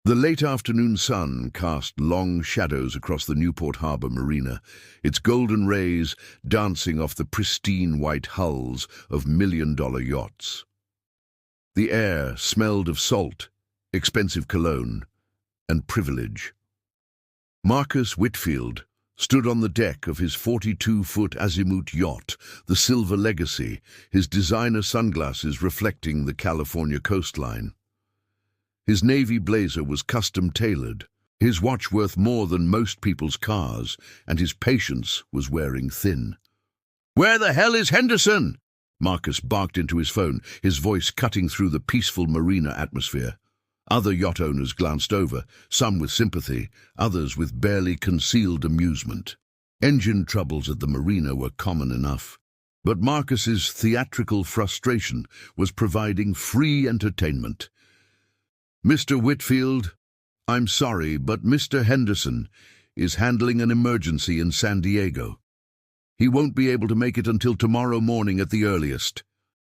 The late afternoon sun cast long shadows across the Newport Harbor marina, its golden rays dancing off the pristine white hulls of million-dollar yachts. The air smelled of salt, expensive cologne, and privilege. Marcus Whitfield stood on the deck of his 42-foot azimut yacht, the Silver Legacy, his designer sunglasses reflecting the California coastline. His navy blazer was custom-tailored, his watch worth more than most people's cars, and his patience was wearing thin. "Where the hell is Henderson?" Marcus barked into his phone, his voice cutting through the peaceful marina atmosphere. Other yacht owners glanced over, some with sympathy, others with barely concealed amusement. Engine troubles at the marina were common enough, but Marcus's theatrical frustration was providing free entertainment. "Mr. Whitfield, I'm sorry, but Mr. Henderson is handling an emergency in San Diego. He won't be able to make it until tomorrow morning at the earliest,"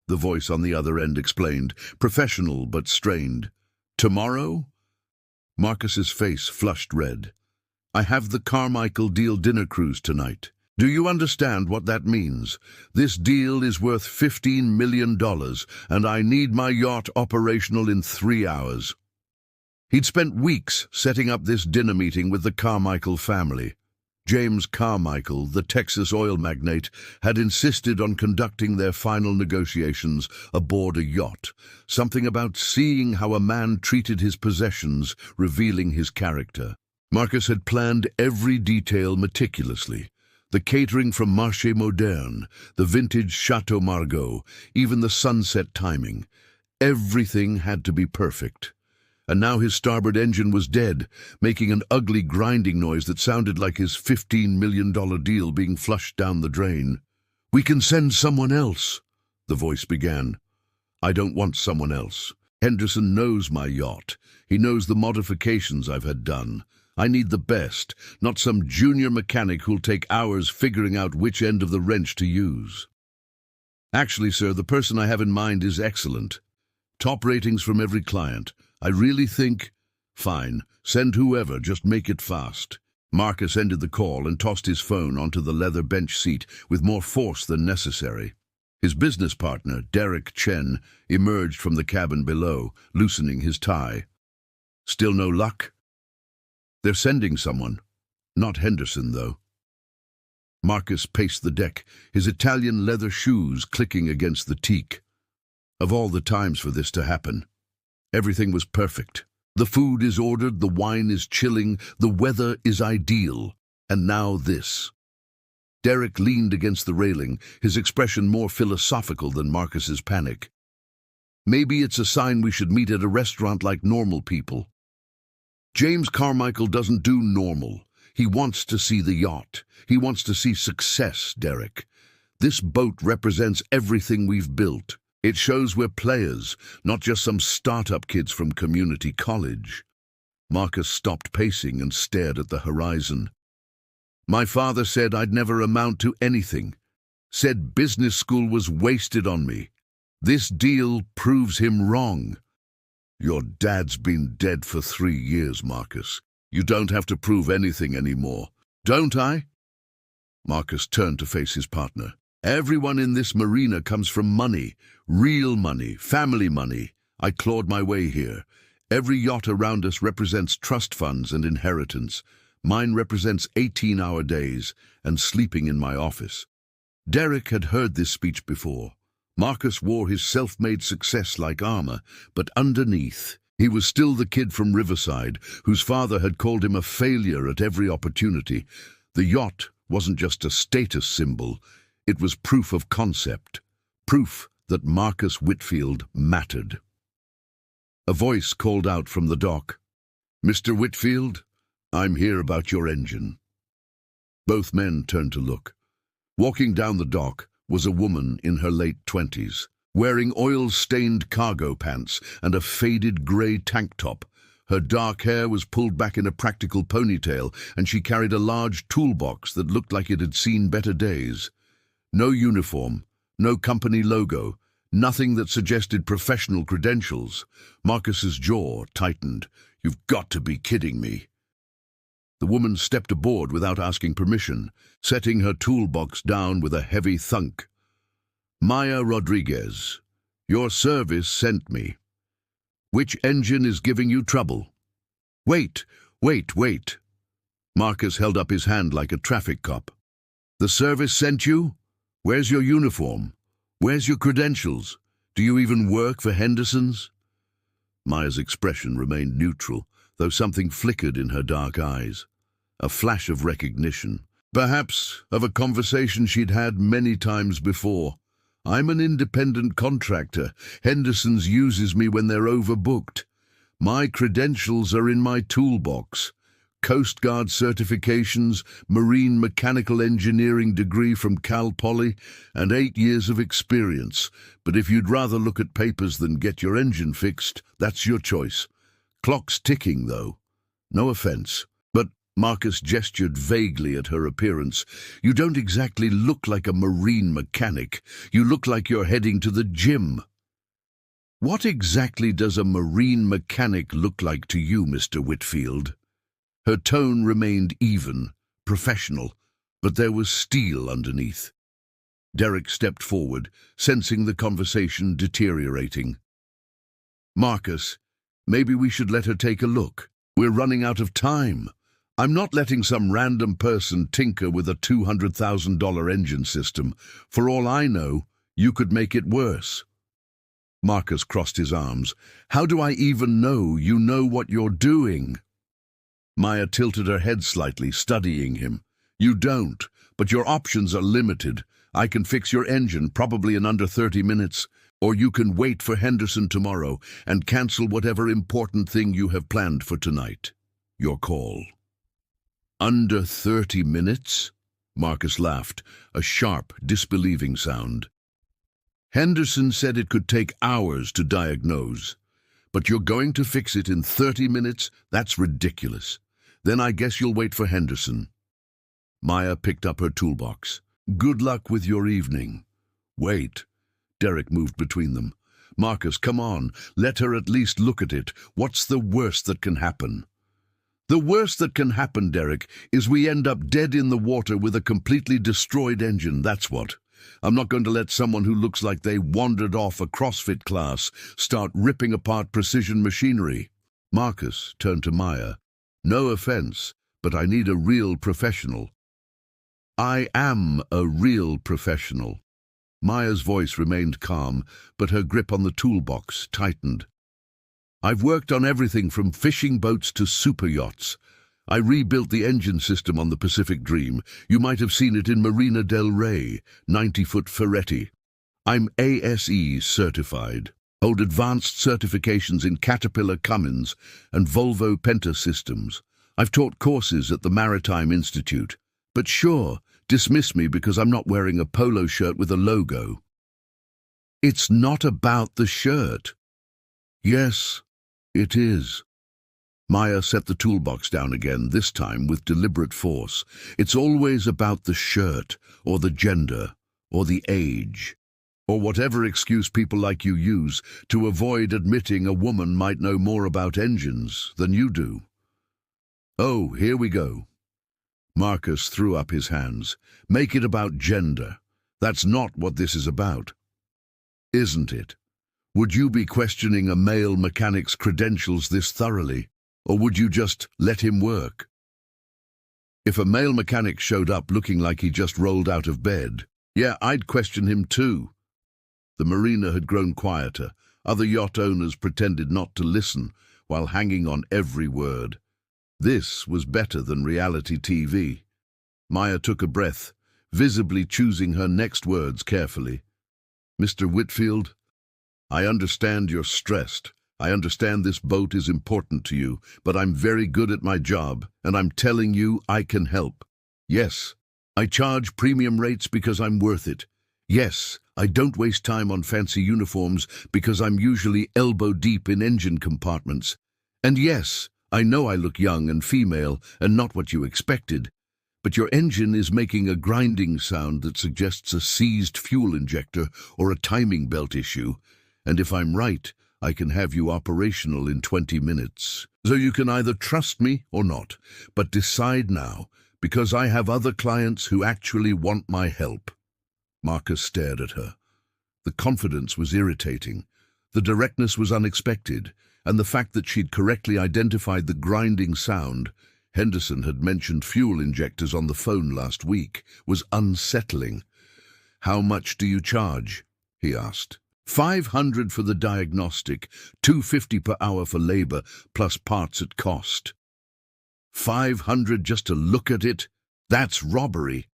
the voice on the other end explained, professional but strained. "Tomorrow?" Marcus's face flushed red. "I have the Carmichael deal dinner cruise tonight. Do you understand what that means? This deal is worth $15 million, and I need my yacht operational in 3 hours. He'd spent weeks setting up this dinner meeting with the Carmichael family. James Carmichael, the Texas oil magnate, had insisted on conducting their final negotiations aboard a yacht, something about seeing how a man treated his possessions, revealing his character. Marcus had planned every detail meticulously. The catering from Marché Moderne, the vintage Chateau Margaux, even the sunset timing. Everything had to be perfect. And now his starboard engine was dead, making an ugly grinding noise that sounded like his $15 million deal being flushed down the drain. "We can send someone else," the voice began. "I don't want someone else. Henderson knows my yacht. He knows the modifications I've had done. I need the best, not some junior mechanic who'll take hours figuring out which end of the wrench to use. Actually, sir, the person I have in mind is excellent. Top ratings from every client. I really think—" "Fine. Send whoever, just make it fast." Marcus ended the call and tossed his phone onto the leather bench seat with more force than necessary. His business partner, Derek Chen, emerged from the cabin below, loosening his tie. "Still no luck?" "They're sending someone. Not Henderson, though." Marcus paced the deck, his Italian leather shoes clicking against the teak. Of all the times for this to happen. Everything was perfect. The food is ordered, the wine is chilling, the weather is ideal. And now this. Derek leaned against the railing, his expression more philosophical than Marcus's panic. "Maybe it's a sign we should meet at a restaurant like normal people." "James Carmichael doesn't do normal. He wants to see the yacht. He wants to see success, Derek. This boat represents everything we've built. It shows we're players, not just some startup kids from community college." Marcus stopped pacing and stared at the horizon. "My father said I'd never amount to anything. Said business school was wasted on me. This deal proves him wrong." "Your dad's been dead for 3 years, Marcus. You don't have to prove anything anymore." "Don't I?" Marcus turned to face his partner. "Everyone in this marina comes from money, real money, family money. I clawed my way here. Every yacht around us represents trust funds and inheritance. Mine represents 18-hour days and sleeping in my office." Derek had heard this speech before. Marcus wore his self-made success like armor, but underneath, he was still the kid from Riverside, whose father had called him a failure at every opportunity. The yacht wasn't just a status symbol. It was proof of concept, proof that Marcus Whitfield mattered. A voice called out from the dock, "Mr. Whitfield, I'm here about your engine." Both men turned to look. Walking down the dock was a woman in her late 20s, wearing oil-stained cargo pants and a faded grey tank top. Her dark hair was pulled back in a practical ponytail, and she carried a large toolbox that looked like it had seen better days. No uniform, no company logo, nothing that suggested professional credentials. Marcus's jaw tightened. You've got to be kidding me. The woman stepped aboard without asking permission, setting her toolbox down with a heavy thunk. Maya Rodriguez, your service sent me. Which engine is giving you trouble? Wait. Marcus held up his hand like a traffic cop. The service sent you? Where's your uniform? Where's your credentials? Do you even work for Henderson's? Maya's expression remained neutral, though something flickered in her dark eyes. A flash of recognition, perhaps of a conversation she'd had many times before. I'm an independent contractor. Henderson's uses me when they're overbooked. My credentials are in my toolbox. Coast Guard certifications, marine mechanical engineering degree from Cal Poly, and 8 years of experience. But if you'd rather look at papers than get your engine fixed, that's your choice. Clock's ticking, though. No offense. But Marcus gestured vaguely at her appearance. You don't exactly look like a marine mechanic. You look like you're heading to the gym. What exactly does a marine mechanic look like to you, Mr. Whitfield? Her tone remained even, professional, but there was steel underneath. Derek stepped forward, sensing the conversation deteriorating. Marcus, maybe we should let her take a look. We're running out of time. I'm not letting some random person tinker with a $200,000 engine system. For all I know, you could make it worse. Marcus crossed his arms. How do I even know you know what you're doing? Maya tilted her head slightly, studying him. You don't, but your options are limited. I can fix your engine, probably in under 30 minutes, or you can wait for Henderson tomorrow and cancel whatever important thing you have planned for tonight. Your call. Under 30 minutes? Marcus laughed, a sharp, disbelieving sound. Henderson said it could take hours to diagnose. But you're going to fix it in 30 minutes? That's ridiculous. Then I guess you'll wait for Henderson. Maya picked up her toolbox. Good luck with your evening. Wait. Derek moved between them. Marcus, come on. Let her at least look at it. What's the worst that can happen? The worst that can happen, Derek, is we end up dead in the water with a completely destroyed engine, that's what. I'm not going to let someone who looks like they wandered off a CrossFit class start ripping apart precision machinery. Marcus turned to Maya. No offense, but I need a real professional. I am a real professional. Maya's voice remained calm, but her grip on the toolbox tightened. I've worked on everything from fishing boats to super yachts. I rebuilt the engine system on the Pacific Dream. You might have seen it in Marina del Rey, 90-foot Ferretti. I'm ASE certified. Hold advanced certifications in Caterpillar Cummins and Volvo Penta systems. I've taught courses at the Maritime Institute. But sure, dismiss me because I'm not wearing a polo shirt with a logo. It's not about the shirt. Yes, it is. Maya set the toolbox down again, this time with deliberate force. It's always about the shirt, or the gender, or the age, or whatever excuse people like you use to avoid admitting a woman might know more about engines than you do. Oh, here we go. Marcus threw up his hands. Make it about gender. That's not what this is about. Isn't it? Would you be questioning a male mechanic's credentials this thoroughly? Or would you just let him work? If a male mechanic showed up looking like he just rolled out of bed, yeah, I'd question him too. The marina had grown quieter. Other yacht owners pretended not to listen while hanging on every word. This was better than reality TV. Maya took a breath, visibly choosing her next words carefully. Mr. Whitfield, I understand you're stressed. I understand this boat is important to you, but I'm very good at my job, and I'm telling you I can help. Yes, I charge premium rates because I'm worth it. Yes, I don't waste time on fancy uniforms because I'm usually elbow deep in engine compartments. And yes, I know I look young and female and not what you expected, but your engine is making a grinding sound that suggests a seized fuel injector or a timing belt issue, and if I'm right, I can have you operational in 20 minutes. So you can either trust me or not, but decide now, because I have other clients who actually want my help." Marcus stared at her. The confidence was irritating. The directness was unexpected, and the fact that she'd correctly identified the grinding sound — Henderson had mentioned fuel injectors on the phone last week — was unsettling. "How much do you charge?" he asked. $500 for the diagnostic, $250 per hour for labor, plus parts at cost." $500 just to look at it? That's robbery.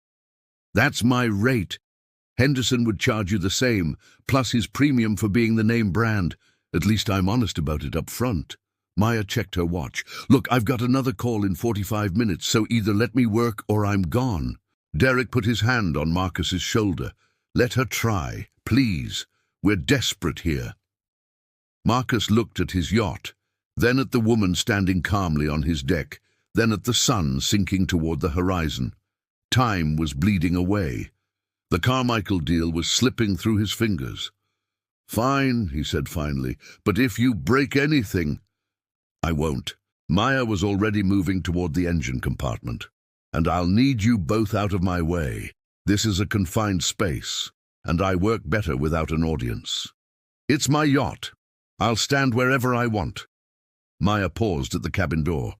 "That's my rate. Henderson would charge you the same, plus his premium for being the name brand. At least I'm honest about it up front." Maya checked her watch. "Look, I've got another call in 45 minutes, so either let me work or I'm gone." Derek put his hand on Marcus's shoulder. "Let her try, please. We're desperate here." Marcus looked at his yacht, then at the woman standing calmly on his deck, then at the sun sinking toward the horizon. Time was bleeding away. The Carmichael deal was slipping through his fingers. "Fine," he said finally, "but if you break anything—" "I won't." Maya was already moving toward the engine compartment. "And I'll need you both out of my way. This is a confined space, and I work better without an audience. It's my yacht. I'll stand wherever I want." Maya paused at the cabin door.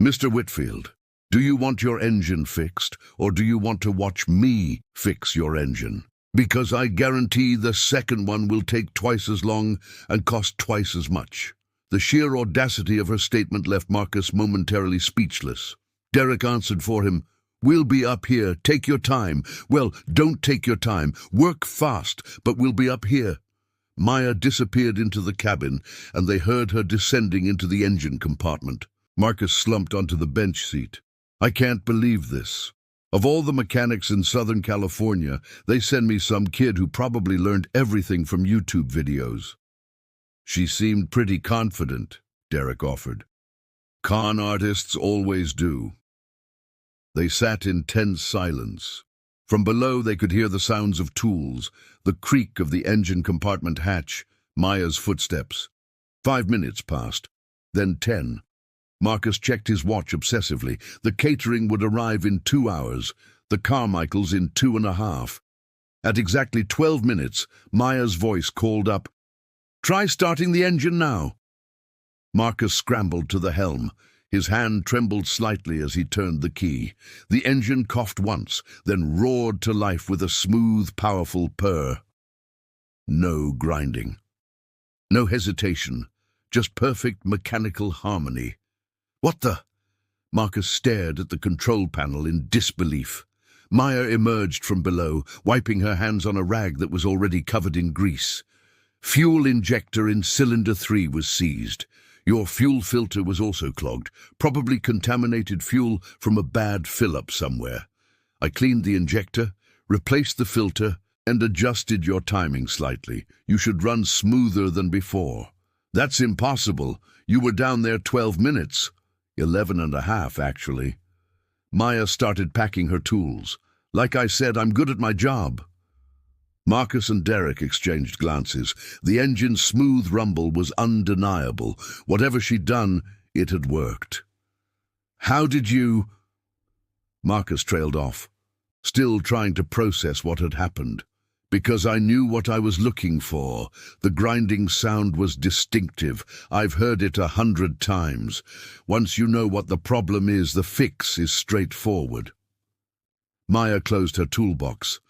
"Mr. Whitfield, do you want your engine fixed, or do you want to watch me fix your engine? Because I guarantee the second one will take twice as long and cost twice as much." The sheer audacity of her statement left Marcus momentarily speechless. Derek answered for him. "We'll be up here. Take your time." "Well, don't take your time. Work fast, but we'll be up here." Maya disappeared into the cabin, and they heard her descending into the engine compartment. Marcus slumped onto the bench seat. "I can't believe this. Of all the mechanics in Southern California, they send me some kid who probably learned everything from YouTube videos." "She seemed pretty confident," Derek offered. "Con artists always do." They sat in tense silence. From below they could hear the sounds of tools, the creak of the engine compartment hatch, Maya's footsteps. 5 minutes passed, then 10. Marcus checked his watch obsessively. The catering would arrive in 2 hours, the Carmichaels in 2.5. At exactly 12 minutes, Maya's voice called up, "Try starting the engine now." Marcus scrambled to the helm. His hand trembled slightly as he turned the key. The engine coughed once, then roared to life with a smooth, powerful purr. No grinding. No hesitation. Just perfect mechanical harmony. "What the?" Marcus stared at the control panel in disbelief. Maya emerged from below, wiping her hands on a rag that was already covered in grease. "Fuel injector in cylinder 3 was seized. Your fuel filter was also clogged, probably contaminated fuel from a bad fill-up somewhere. I cleaned the injector, replaced the filter, and adjusted your timing slightly. You should run smoother than before." "That's impossible. You were down there 12 minutes. 11.5, actually." Maya started packing her tools. "Like I said, I'm good at my job." Marcus and Derek exchanged glances. The engine's smooth rumble was undeniable. Whatever she'd done, it had worked. "How did you—" Marcus trailed off, still trying to process what had happened. "Because I knew what I was looking for. The grinding sound was distinctive. I've heard it 100 times. Once you know what the problem is, the fix is straightforward." Maya closed her toolbox.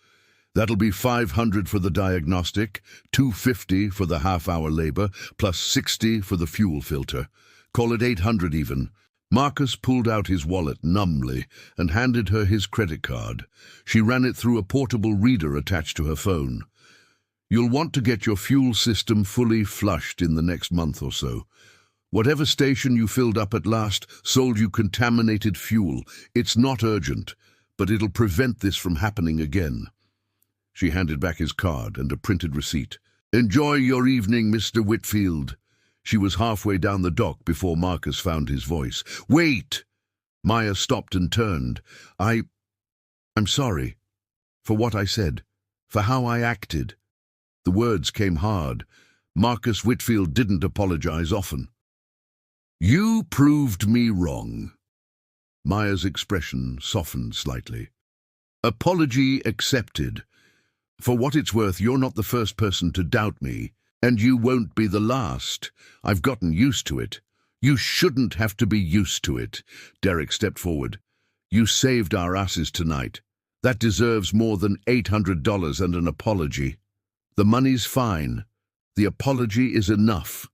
"That'll be $500 for the diagnostic, $250 for the half-hour labor, plus $60 for the fuel filter. Call it $800 even." Marcus pulled out his wallet numbly and handed her his credit card. She ran it through a portable reader attached to her phone. "You'll want to get your fuel system fully flushed in the next month or so. Whatever station you filled up at last sold you contaminated fuel. It's not urgent, but it'll prevent this from happening again." She handed back his card and a printed receipt. "Enjoy your evening, Mr. Whitfield." She was halfway down the dock before Marcus found his voice. "Wait!" Maya stopped and turned. I'm sorry. For what I said. For how I acted." The words came hard, Marcus Whitfield didn't apologize often. "You proved me wrong." Maya's expression softened slightly. "Apology accepted. For what it's worth, you're not the first person to doubt me, and you won't be the last. I've gotten used to it." "You shouldn't have to be used to it." Derek stepped forward. "You saved our asses tonight. That deserves more than $800 and an apology." "The money's fine. The apology is enough."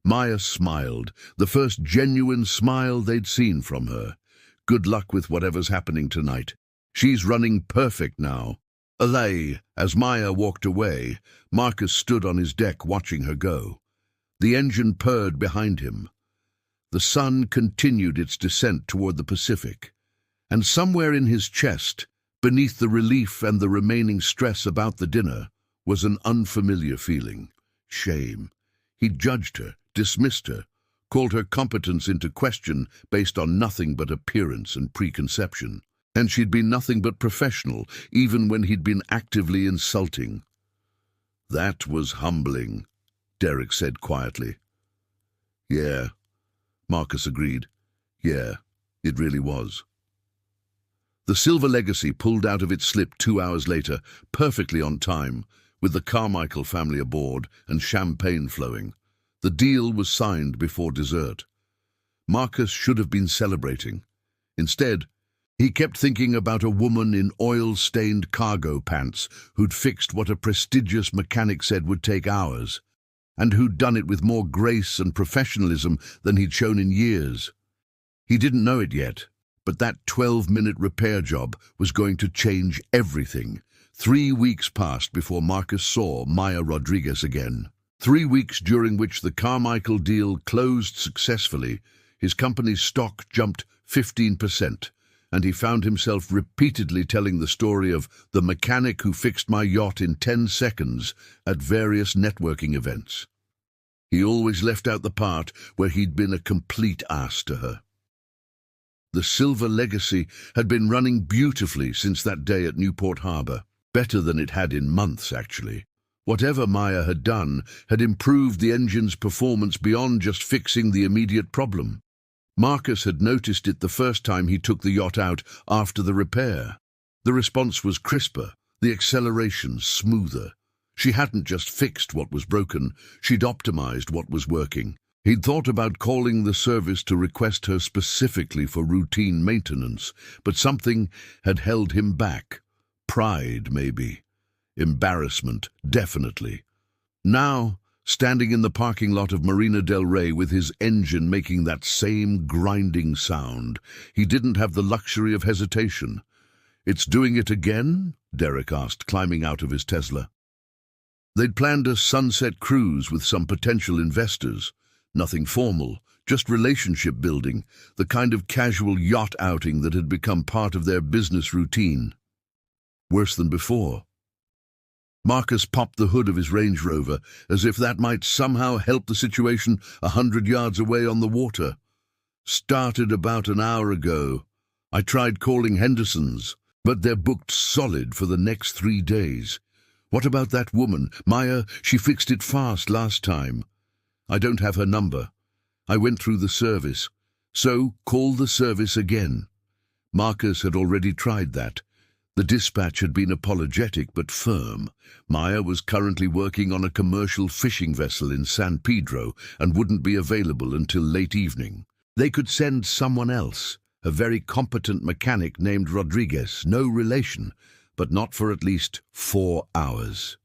Maya smiled, the first genuine smile they'd seen from her. "Good luck with whatever's happening tonight. She's running perfect now." As Maya walked away, Marcus stood on his deck watching her go. The engine purred behind him. The sun continued its descent toward the Pacific, and somewhere in his chest, beneath the relief and the remaining stress about the dinner, was an unfamiliar feeling. Shame. He'd judged her, dismissed her, called her competence into question based on nothing but appearance and preconception. And she'd been nothing but professional, even when he'd been actively insulting. "That was humbling," Derek said quietly. "Yeah," Marcus agreed. "Yeah, it really was." The Silver Legacy pulled out of its slip 2 hours later, perfectly on time, with the Carmichael family aboard and champagne flowing. The deal was signed before dessert. Marcus should have been celebrating. Instead, he kept thinking about a woman in oil-stained cargo pants who'd fixed what a prestigious mechanic said would take hours, and who'd done it with more grace and professionalism than he'd shown in years. He didn't know it yet, but that 12-minute repair job was going to change everything. 3 weeks passed before Marcus saw Maya Rodriguez again. 3 weeks during which the Carmichael deal closed successfully, his company's stock jumped 15%, and he found himself repeatedly telling the story of the mechanic who fixed my yacht in 10 seconds at various networking events. He always left out the part where he'd been a complete ass to her. The Silver Legacy had been running beautifully since that day at Newport Harbor, better than it had in months, actually. Whatever Maya had done had improved the engine's performance beyond just fixing the immediate problem. Marcus had noticed it the first time he took the yacht out after the repair. The response was crisper, the acceleration smoother. She hadn't just fixed what was broken, she'd optimized what was working. He'd thought about calling the service to request her specifically for routine maintenance, but something had held him back. Pride, maybe. Embarrassment, definitely. Now, standing in the parking lot of Marina del Rey with his engine making that same grinding sound, he didn't have the luxury of hesitation. "It's doing it again?" Derek asked, climbing out of his Tesla. They'd planned a sunset cruise with some potential investors. Nothing formal, just relationship building, the kind of casual yacht outing that had become part of their business routine. Worse than before. Marcus popped the hood of his Range Rover, as if that might somehow help the situation 100 yards away on the water. "Started about an hour ago. I tried calling Henderson's, but they're booked solid for the next 3 days. What about that woman, Maya? She fixed it fast last time." "I don't have her number. I went through the service. So call the service again." Marcus had already tried that. The dispatch had been apologetic but firm. Maya was currently working on a commercial fishing vessel in San Pedro and wouldn't be available until late evening. They could send someone else, a very competent mechanic named Rodriguez, no relation, but not for at least 4 hours.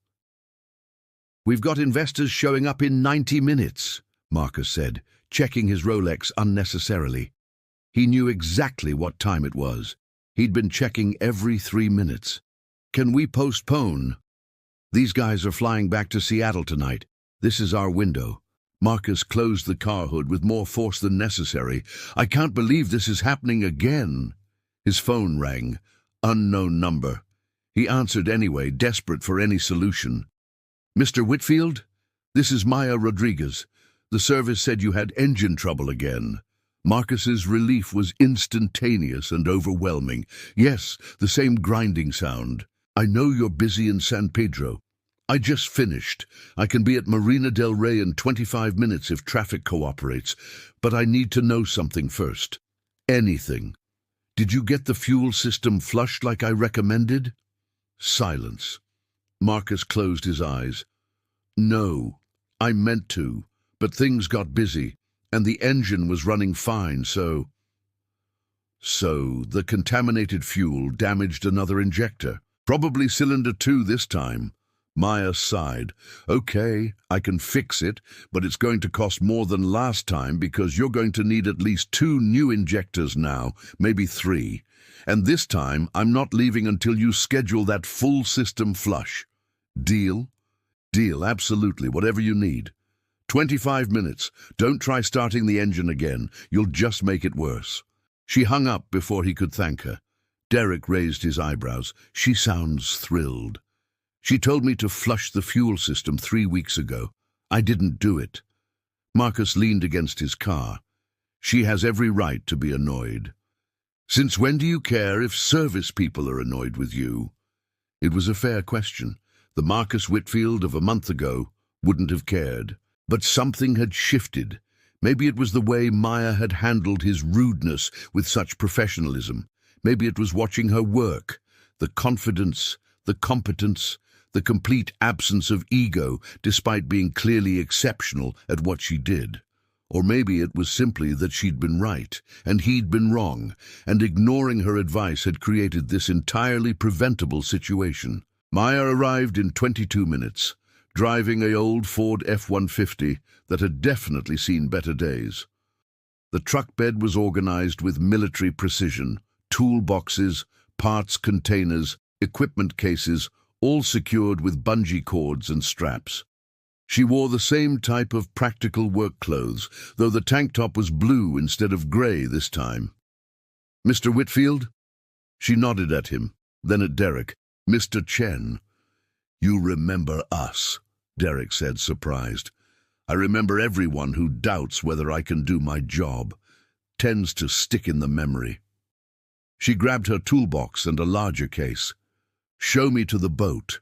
"We've got investors showing up in 90 minutes, Marcus said, checking his Rolex unnecessarily. He knew exactly what time it was. He'd been checking every 3 minutes. "Can we postpone? These guys are flying back to Seattle tonight. This is our window." Marcus closed the car hood with more force than necessary. "I can't believe this is happening again." His phone rang. Unknown number. He answered anyway, desperate for any solution. "Mr. Whitfield? This is Maya Rodriguez. The service said you had engine trouble again." Marcus's relief was instantaneous and overwhelming. "Yes, the same grinding sound. I know you're busy in San Pedro. I just finished. I can be at Marina del Rey in 25 minutes if traffic cooperates, but I need to know something first. Anything. Did you get the fuel system flushed like I recommended? Silence. Marcus closed his eyes. No, I meant to, but things got busy, and the engine was running fine, so the contaminated fuel damaged another injector. Probably cylinder 2 this time. Maya sighed. Okay, I can fix it, but it's going to cost more than last time because you're going to need at least 2 new injectors now, maybe 3. And this time, I'm not leaving until you schedule that full system flush. Deal? Deal, absolutely, whatever you need. 25 minutes. Don't try starting the engine again. You'll just make it worse. She hung up before he could thank her. Derek raised his eyebrows. She sounds thrilled. She told me to flush the fuel system 3 weeks ago. I didn't do it. Marcus leaned against his car. She has every right to be annoyed. Since when do you care if service people are annoyed with you? It was a fair question. The Marcus Whitfield of a month ago wouldn't have cared. But something had shifted. Maybe it was the way Maya had handled his rudeness with such professionalism. Maybe it was watching her work, the confidence, the competence, the complete absence of ego despite being clearly exceptional at what she did. Or maybe it was simply that she'd been right and he'd been wrong, and ignoring her advice had created this entirely preventable situation. Maya arrived in 22 minutes, driving an old Ford F-150 that had definitely seen better days. The truck bed was organized with military precision, toolboxes, parts containers, equipment cases, all secured with bungee cords and straps. She wore the same type of practical work clothes, though the tank top was blue instead of grey this time. "Mr. Whitfield?" She nodded at him, then at Derek. "Mr. Chen." "You remember us," Derek said, surprised. "I remember everyone who doubts whether I can do my job. Tends to stick in the memory." She grabbed her toolbox and a larger case. "Show me to the boat."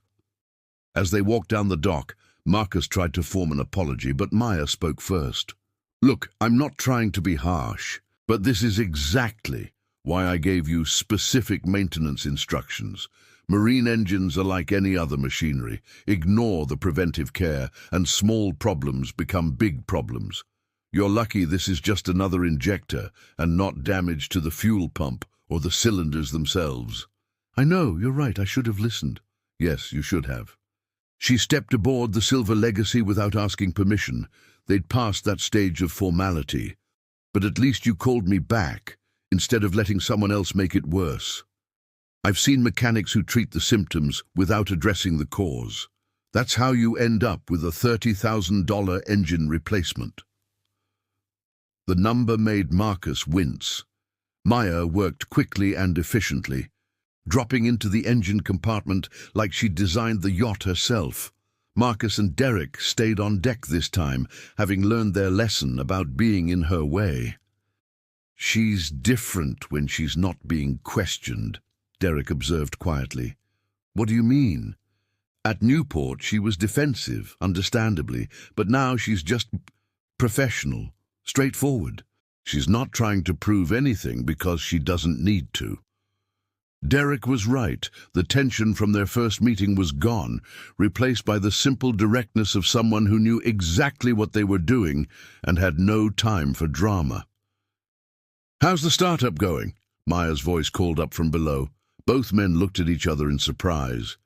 As they walked down the dock, Marcus tried to form an apology, but Maya spoke first. "Look, I'm not trying to be harsh, but this is exactly why I gave you specific maintenance instructions. Marine engines are like any other machinery. Ignore the preventive care, and small problems become big problems. You're lucky this is just another injector and not damage to the fuel pump or the cylinders themselves." "I know, you're right, I should have listened." "Yes, you should have." She stepped aboard the Silver Legacy without asking permission. They'd passed that stage of formality. "But at least you called me back, instead of letting someone else make it worse. I've seen mechanics who treat the symptoms without addressing the cause. That's how you end up with a $30,000 engine replacement." The number made Marcus wince. Maya worked quickly and efficiently, dropping into the engine compartment like she'd designed the yacht herself. Marcus and Derek stayed on deck this time, having learned their lesson about being in her way. "She's different when she's not being questioned," Derek observed quietly. "What do you mean?" "At Newport she was defensive, understandably, but now she's just professional, straightforward. She's not trying to prove anything because she doesn't need to." Derek was right. The tension from their first meeting was gone, replaced by the simple directness of someone who knew exactly what they were doing and had no time for drama. "How's the startup going?" Maya's voice called up from below. Both men looked at each other in surprise.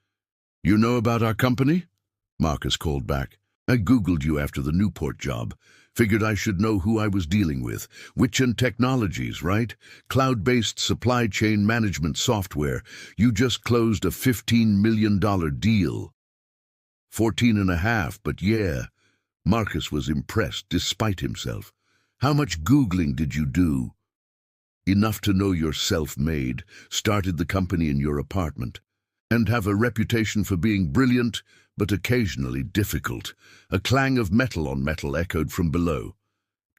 "You know about our company?" Marcus called back. "I Googled you after the Newport job. Figured I should know who I was dealing with. Witchen Technologies, right? Cloud-based supply chain management software. You just closed a $15 million deal." 14.5, but yeah. Marcus was impressed despite himself. "How much Googling did you do?" "Enough to know you're self-made, started the company in your apartment, and have a reputation for being brilliant, but occasionally difficult." A clang of metal on metal echoed from below.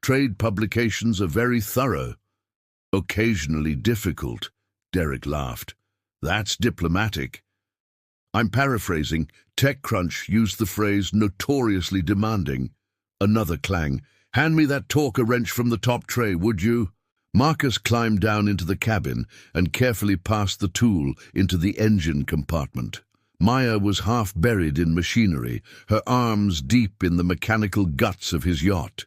"Trade publications are very thorough." "Occasionally difficult," Derek laughed. "That's diplomatic." I'm paraphrasing. TechCrunch used the phrase notoriously demanding. Another clang. Hand me that torque wrench from the top tray, would you? Marcus climbed down into the cabin and carefully passed the tool into the engine compartment. Maya was half buried in machinery, her arms deep in the mechanical guts of his yacht.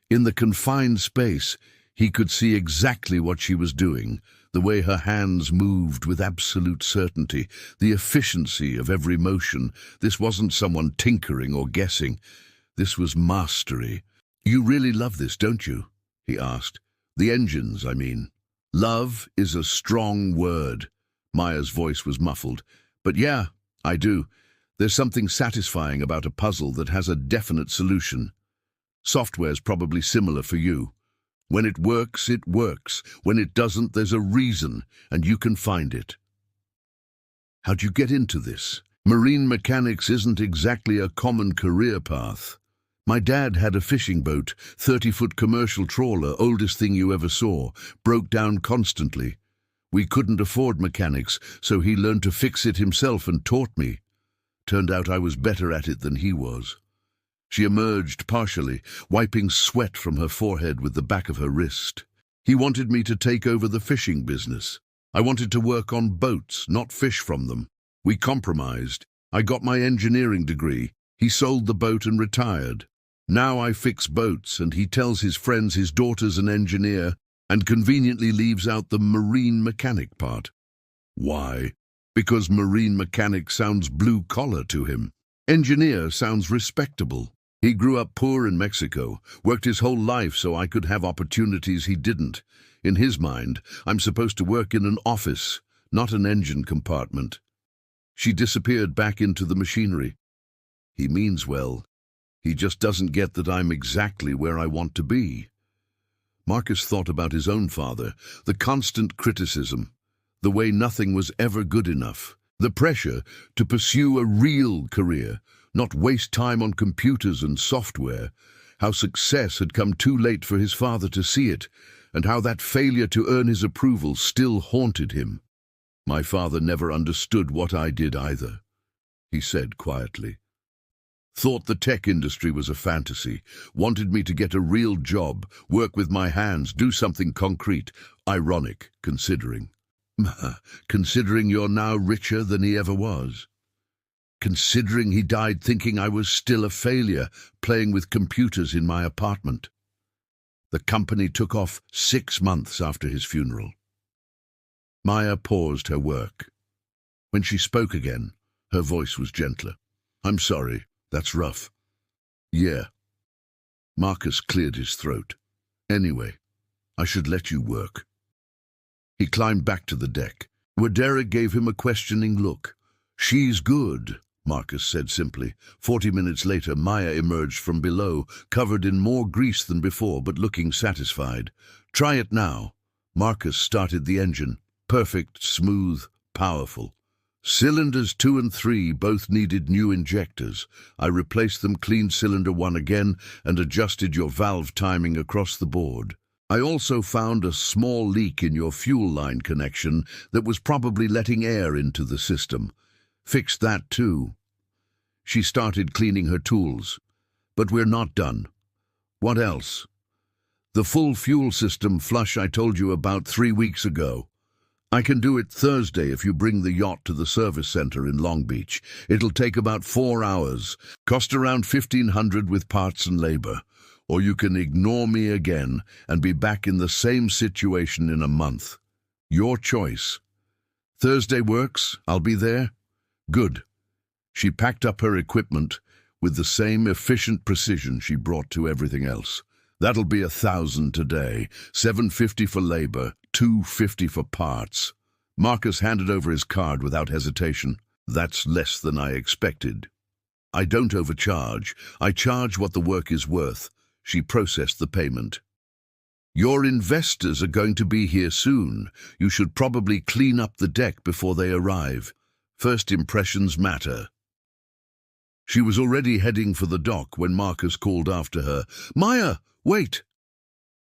In the confined space, he could see exactly what she was doing, the way her hands moved with absolute certainty, the efficiency of every motion. This wasn't someone tinkering or guessing. This was mastery. "You really love this, don't you?" he asked. "The engines, I mean." "Love is a strong word." Maya's voice was muffled. "But yeah, I do. There's something satisfying about a puzzle that has a definite solution. Software's probably similar for you. When it works, it works. When it doesn't, there's a reason, and you can find it." "How'd you get into this?" "Marine mechanics isn't exactly a common career path. My dad had a fishing boat, 30-foot commercial trawler, oldest thing you ever saw, broke down constantly. We couldn't afford mechanics, so he learned to fix it himself and taught me. Turned out I was better at it than he was." She emerged partially, wiping sweat from her forehead with the back of her wrist. "He wanted me to take over the fishing business. I wanted to work on boats, not fish from them. We compromised. I got my engineering degree. He sold the boat and retired. Now I fix boats, and he tells his friends his daughter's an engineer and conveniently leaves out the marine mechanic part. Why? Because marine mechanic sounds blue-collar to him. Engineer sounds respectable. He grew up poor in Mexico, worked his whole life so I could have opportunities he didn't. In his mind, I'm supposed to work in an office, not an engine compartment." She disappeared back into the machinery. "He means well. He just doesn't get that I'm exactly where I want to be." Marcus thought about his own father, the constant criticism, the way nothing was ever good enough, the pressure to pursue a real career, not waste time on computers and software, how success had come too late for his father to see it, and how that failure to earn his approval still haunted him. "My father never understood what I did either," he said quietly. "Thought the tech industry was a fantasy, wanted me to get a real job, work with my hands, do something concrete. Ironic, considering. Considering you're now richer than he ever was. Considering he died thinking I was still a failure, playing with computers in my apartment. The company took off 6 months after his funeral." Maya paused her work. When she spoke again, her voice was gentler. "I'm sorry, that's rough." "Yeah." Marcus cleared his throat. "Anyway, I should let you work." He climbed back to the deck. Wadera gave him a questioning look. "She's good," Marcus said simply. 40 minutes later, Maya emerged from below, covered in more grease than before, but looking satisfied. "Try it now." Marcus started the engine. Perfect, smooth, powerful. "Cylinders 2 and 3 both needed new injectors. I replaced them, cleaned cylinder 1 again, and adjusted your valve timing across the board. I also found a small leak in your fuel line connection that was probably letting air into the system. Fixed that too." She started cleaning her tools. "But we're not done." "What else?" "The full fuel system flush I told you about 3 weeks ago. I can do it Thursday if you bring the yacht to the service center in Long Beach. It'll take about 4 hours, cost around $1,500 with parts and labor. Or you can ignore me again and be back in the same situation in a month. Your choice." "Thursday works? I'll be there?" "Good." She packed up her equipment with the same efficient precision she brought to everything else. "That'll be $1,000 today, $750 for labor, $250 for parts." Marcus handed over his card without hesitation. "That's less than I expected." "I don't overcharge. I charge what the work is worth." She processed the payment. "Your investors are going to be here soon. You should probably clean up the deck before they arrive. First impressions matter." She was already heading for the dock when Marcus called after her. "Maya, wait!"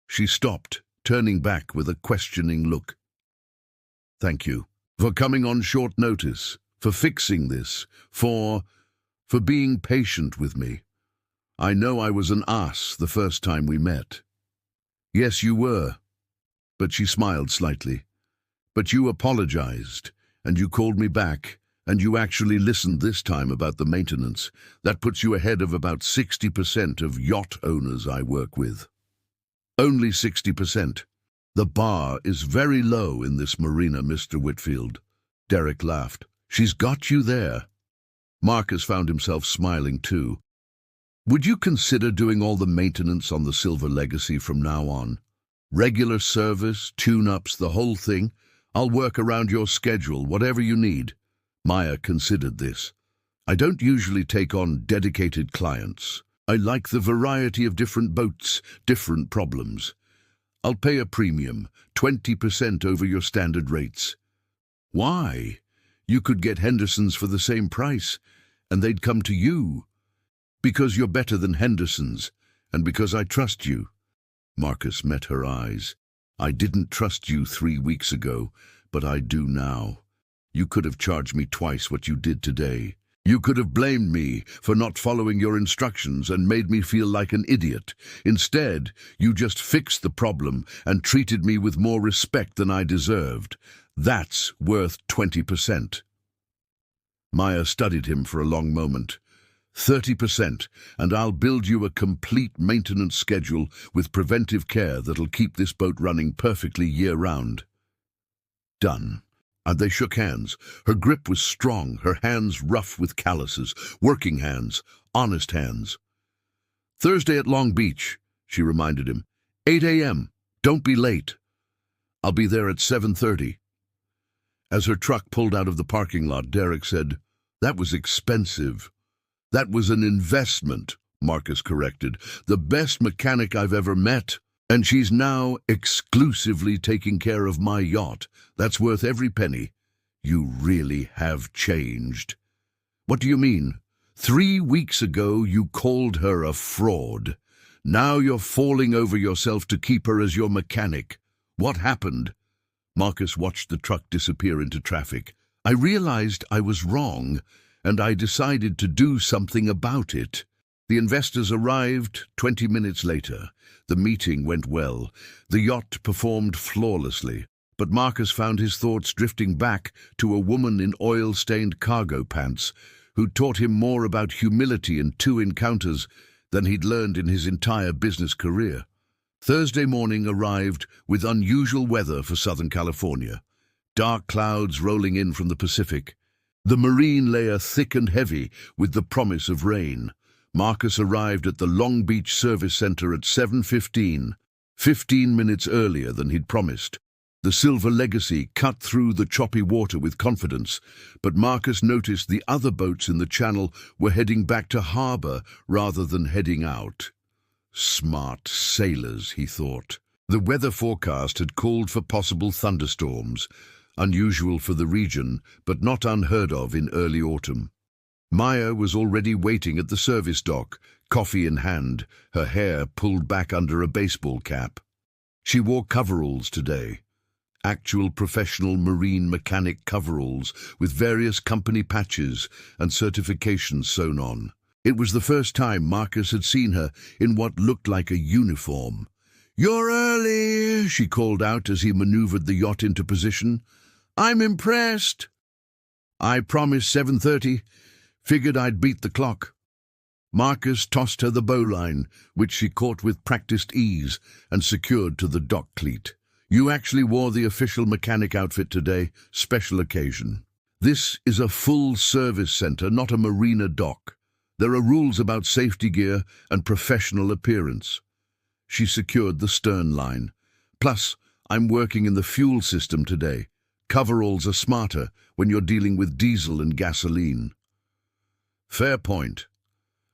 She stopped, turning back with a questioning look. "Thank you for coming on short notice. for fixing this, for being patient with me. I know I was an ass the first time we met." "Yes, you were." But she smiled slightly. "But you apologized, and you called me back, and you actually listened this time about the maintenance. That puts you ahead of about 60% of yacht owners I work with." "Only 60%. The bar is very low in this marina, Mr. Whitfield." Derek laughed. "She's got you there." Marcus found himself smiling too. "Would you consider doing all the maintenance on the Silver Legacy from now on? Regular service, tune-ups, the whole thing? I'll work around your schedule, whatever you need." Maya considered this. "I don't usually take on dedicated clients. I like the variety of different boats, different problems. I'll pay a premium, 20% over your standard rates." "Why? You could get Henderson's for the same price, and they'd come to you." "Because you're better than Henderson's, and because I trust you." Marcus met her eyes. "I didn't trust you 3 weeks ago, but I do now. You could have charged me twice what you did today. You could have blamed me for not following your instructions and made me feel like an idiot. Instead, you just fixed the problem and treated me with more respect than I deserved. That's worth 20%. Maya studied him for a long moment. 30%, and I'll build you a complete maintenance schedule with preventive care that'll keep this boat running perfectly year-round." "Done." And they shook hands. Her grip was strong, her hands rough with calluses, working hands, honest hands. "Thursday at Long Beach," she reminded him. 8 a.m. Don't be late." "I'll be there at 7:30. As her truck pulled out of the parking lot, Derek said, "That was expensive." "That was an investment," Marcus corrected. "The best mechanic I've ever met. And she's now exclusively taking care of my yacht. That's worth every penny." "You really have changed." "What do you mean?" 3 weeks ago you called her a fraud. Now you're falling over yourself to keep her as your mechanic. What happened?" Marcus watched the truck disappear into traffic. "I realized I was wrong, and I decided to do something about it." The investors arrived 20 minutes later. The meeting went well. The yacht performed flawlessly, but Marcus found his thoughts drifting back to a woman in oil-stained cargo pants who taught him more about humility in 2 encounters than he'd learned in his entire business career. Thursday morning arrived with unusual weather for Southern California. Dark clouds rolling in from the Pacific. The marine layer thick and heavy with the promise of rain. Marcus arrived at the Long Beach Service Center at 7:15, 15 minutes earlier than he'd promised. The Silver Legacy cut through the choppy water with confidence, but Marcus noticed the other boats in the channel were heading back to harbor rather than heading out. Smart sailors, he thought. The weather forecast had called for possible thunderstorms, unusual for the region, but not unheard of in early autumn. Maya was already waiting at the service dock, coffee in hand, her hair pulled back under a baseball cap. She wore coveralls today. Actual professional marine mechanic coveralls with various company patches and certifications sewn on. It was the first time Marcus had seen her in what looked like a uniform. "You're early," she called out as he maneuvered the yacht into position. "I'm impressed." "I promised 7:30. Figured I'd beat the clock." Marcus tossed her the bowline, which she caught with practiced ease and secured to the dock cleat. "You actually wore the official mechanic outfit today. Special occasion. This is a full service center, not a marina dock. There are rules about safety gear and professional appearance." She secured the stern line. "Plus, I'm working in the fuel system today. Coveralls are smarter when you're dealing with diesel and gasoline." "Fair point."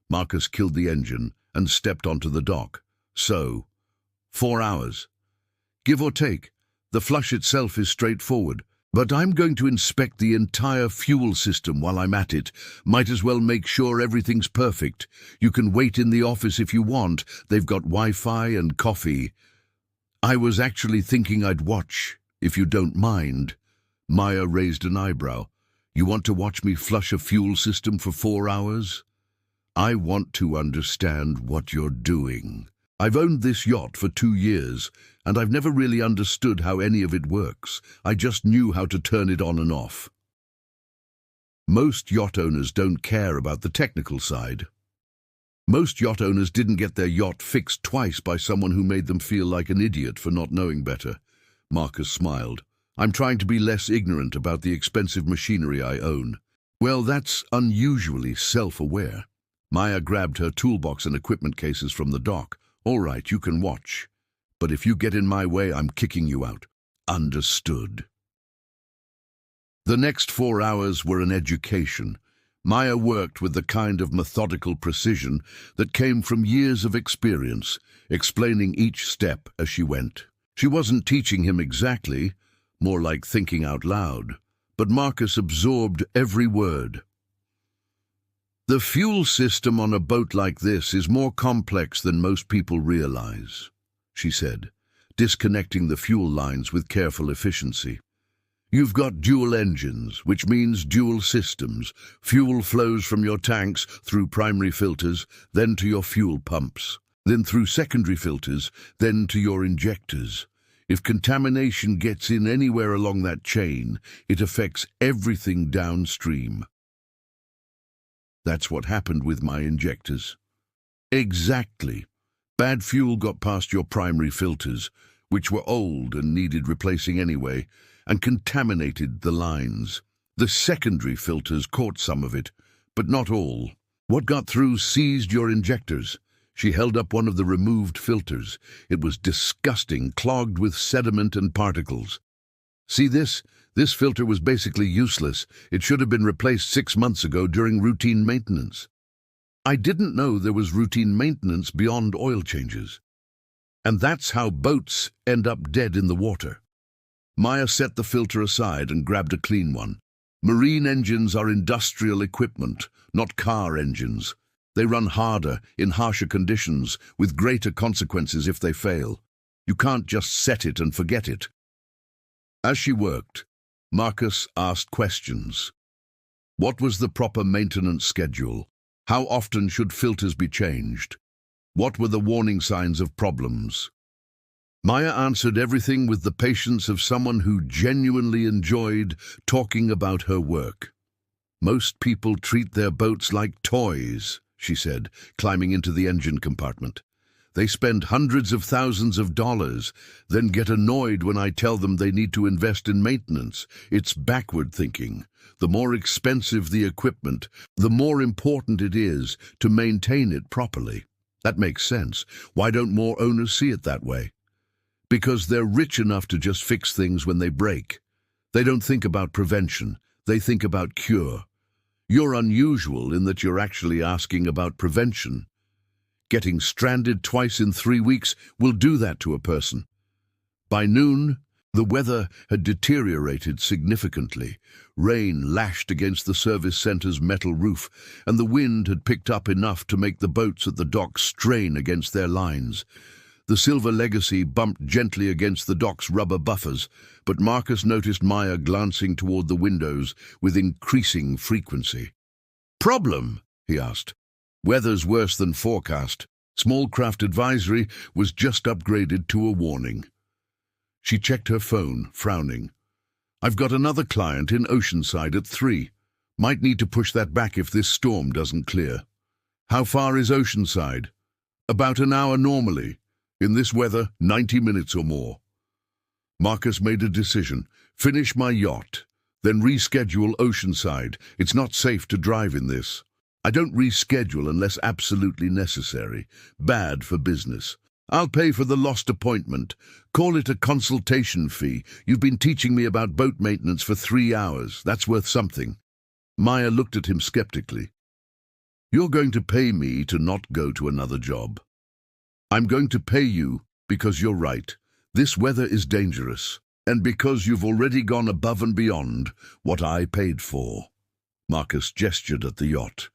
Marcus killed the engine and stepped onto the dock. "So, 4 hours. Give or take. The flush itself is straightforward. But I'm going to inspect the entire fuel system while I'm at it. Might as well make sure everything's perfect. You can wait in the office if you want. They've got Wi-Fi and coffee." "I was actually thinking I'd watch, if you don't mind." Maya raised an eyebrow. You want to watch me flush a fuel system for 4 hours? I want to understand what you're doing. I've owned this yacht for 2 years, and I've never really understood how any of it works. I just knew how to turn it on and off. Most yacht owners don't care about the technical side. Most yacht owners didn't get their yacht fixed twice by someone who made them feel like an idiot for not knowing better. Marcus smiled. I'm trying to be less ignorant about the expensive machinery I own. Well, that's unusually self-aware. Maya grabbed her toolbox and equipment cases from the dock. All right, you can watch. But if you get in my way, I'm kicking you out. Understood. The next 4 hours were an education. Maya worked with the kind of methodical precision that came from years of experience, explaining each step as she went. She wasn't teaching him exactly, more like thinking out loud, but Marcus absorbed every word. The fuel system on a boat like this is more complex than most people realize, she said, disconnecting the fuel lines with careful efficiency. You've got dual engines, which means dual systems. Fuel flows from your tanks through primary filters, then to your fuel pumps, then through secondary filters, then to your injectors. If contamination gets in anywhere along that chain, it affects everything downstream. That's what happened with my injectors. Exactly. Bad fuel got past your primary filters, which were old and needed replacing anyway, and contaminated the lines. The secondary filters caught some of it, but not all. What got through seized your injectors. She held up one of the removed filters. It was disgusting, clogged with sediment and particles. See this? This filter was basically useless. It should have been replaced 6 months ago during routine maintenance. I didn't know there was routine maintenance beyond oil changes. And that's how boats end up dead in the water. Maya set the filter aside and grabbed a clean one. Marine engines are industrial equipment, not car engines. They run harder, in harsher conditions, with greater consequences if they fail. You can't just set it and forget it. As she worked, Marcus asked questions. What was the proper maintenance schedule? How often should filters be changed? What were the warning signs of problems? Maya answered everything with the patience of someone who genuinely enjoyed talking about her work. Most people treat their boats like toys, she said, climbing into the engine compartment. They spend hundreds of thousands of dollars, then get annoyed when I tell them they need to invest in maintenance. It's backward thinking. The more expensive the equipment, the more important it is to maintain it properly. That makes sense. Why don't more owners see it that way? Because they're rich enough to just fix things when they break. They don't think about prevention. They think about cure. You're unusual in that you're actually asking about prevention. Getting stranded twice in 3 weeks will do that to a person. By noon, the weather had deteriorated significantly. Rain lashed against the service center's metal roof, and the wind had picked up enough to make the boats at the dock strain against their lines. The Silver Legacy bumped gently against the dock's rubber buffers, but Marcus noticed Maya glancing toward the windows with increasing frequency. "Problem?" he asked. "Weather's worse than forecast. Small craft advisory was just upgraded to a warning." She checked her phone, frowning. "I've got another client in Oceanside at 3. Might need to push that back if this storm doesn't clear." "How far is Oceanside?" "About an hour normally. In this weather, 90 minutes or more." Marcus made a decision. "Finish my yacht, then reschedule Oceanside. It's not safe to drive in this." "I don't reschedule unless absolutely necessary. Bad for business. I'll pay for the lost appointment. Call it a consultation fee. You've been teaching me about boat maintenance for 3 hours. That's worth something." Maya looked at him skeptically. "You're going to pay me to not go to another job." "I'm going to pay you because you're right. This weather is dangerous, and because you've already gone above and beyond what I paid for." Marcus gestured at the yacht.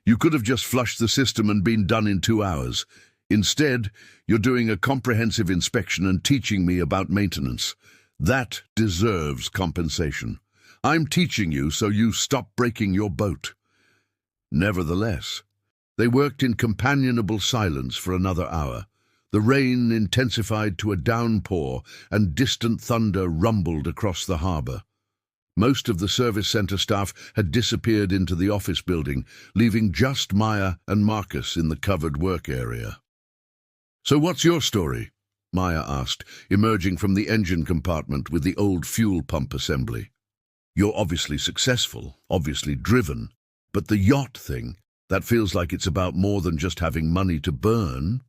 "You could have just flushed the system and been done in 2 hours. Instead, you're doing a comprehensive inspection and teaching me about maintenance. That deserves compensation. I'm teaching you so you stop breaking your boat." Nevertheless, they worked in companionable silence for another hour. The rain intensified to a downpour, and distant thunder rumbled across the harbour. Most of the service centre staff had disappeared into the office building, leaving just Maya and Marcus in the covered work area. "So what's your story?" Maya asked, emerging from the engine compartment with the old fuel pump assembly. "You're obviously successful, obviously driven, but the yacht thing, that feels like it's about more than just having money to burn."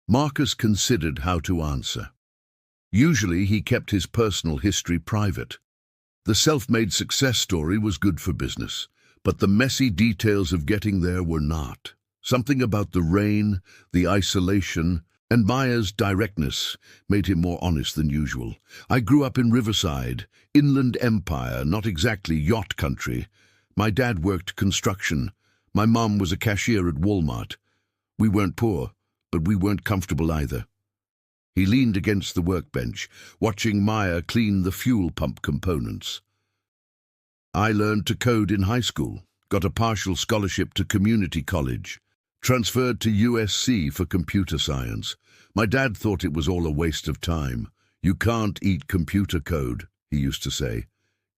Marcus considered how to answer. Usually he kept his personal history private. The self-made success story was good for business, but the messy details of getting there were not. Something about the rain, the isolation, and Maya's directness made him more honest than usual. "I grew up in Riverside, Inland Empire, not exactly yacht country. My dad worked construction. My mom was a cashier at Walmart. We weren't poor, but we weren't comfortable either." He leaned against the workbench, watching Maya clean the fuel pump components. "I learned to code in high school, got a partial scholarship to community college, transferred to USC for computer science. My dad thought it was all a waste of time. 'You can't eat computer code,' he used to say.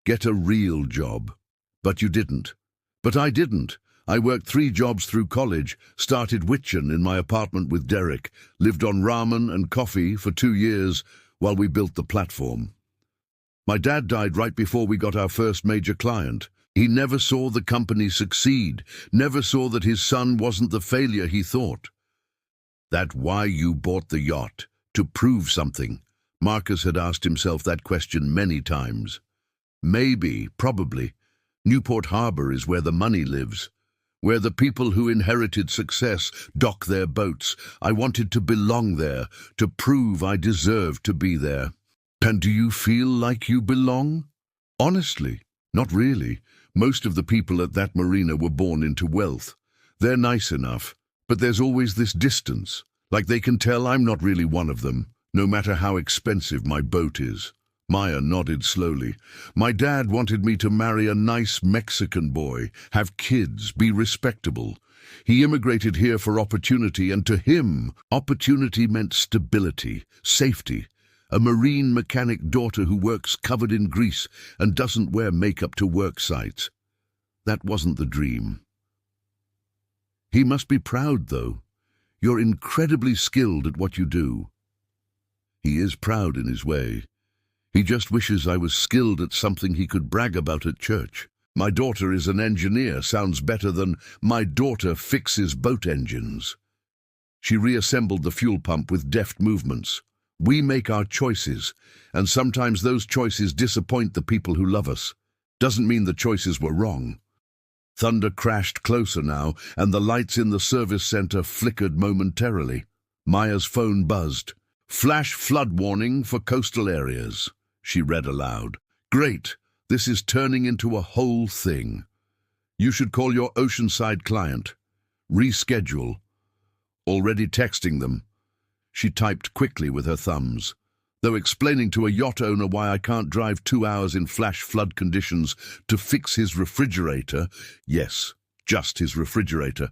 'Get a real job.' But you didn't. But I didn't. I worked 3 jobs through college, started witchin' in my apartment with Derek, lived on ramen and coffee for 2 years while we built the platform. My dad died right before we got our first major client. He never saw the company succeed, never saw that his son wasn't the failure he thought." "That why you bought the yacht? To prove something?" Marcus had asked himself that question many times. Maybe, probably. Newport Harbor is where the money lives, where the people who inherited success dock their boats. I wanted to belong there, to prove I deserved to be there. And do you feel like you belong? Honestly, not really. Most of the people at that marina were born into wealth. They're nice enough, but there's always this distance, like they can tell I'm not really one of them, no matter how expensive my boat is. Maya nodded slowly. "My dad wanted me to marry a nice Mexican boy, have kids, be respectable. He immigrated here for opportunity, and to him, opportunity meant stability, safety. A marine mechanic daughter who works covered in grease and doesn't wear makeup to work sites. That wasn't the dream." "He must be proud, though. You're incredibly skilled at what you do." "He is proud in his way. He just wishes I was skilled at something he could brag about at church. My daughter is an engineer sounds better than my daughter fixes boat engines." She reassembled the fuel pump with deft movements. "We make our choices, and sometimes those choices disappoint the people who love us. Doesn't mean the choices were wrong." Thunder crashed closer now, and the lights in the service center flickered momentarily. Maya's phone buzzed. "Flash flood warning for coastal areas," she read aloud. "Great, this is turning into a whole thing. You should call your Oceanside client. Reschedule." Already texting them. She typed quickly with her thumbs. Though explaining to a yacht owner why I can't drive 2 hours in flash flood conditions to fix his refrigerator, yes, just his refrigerator,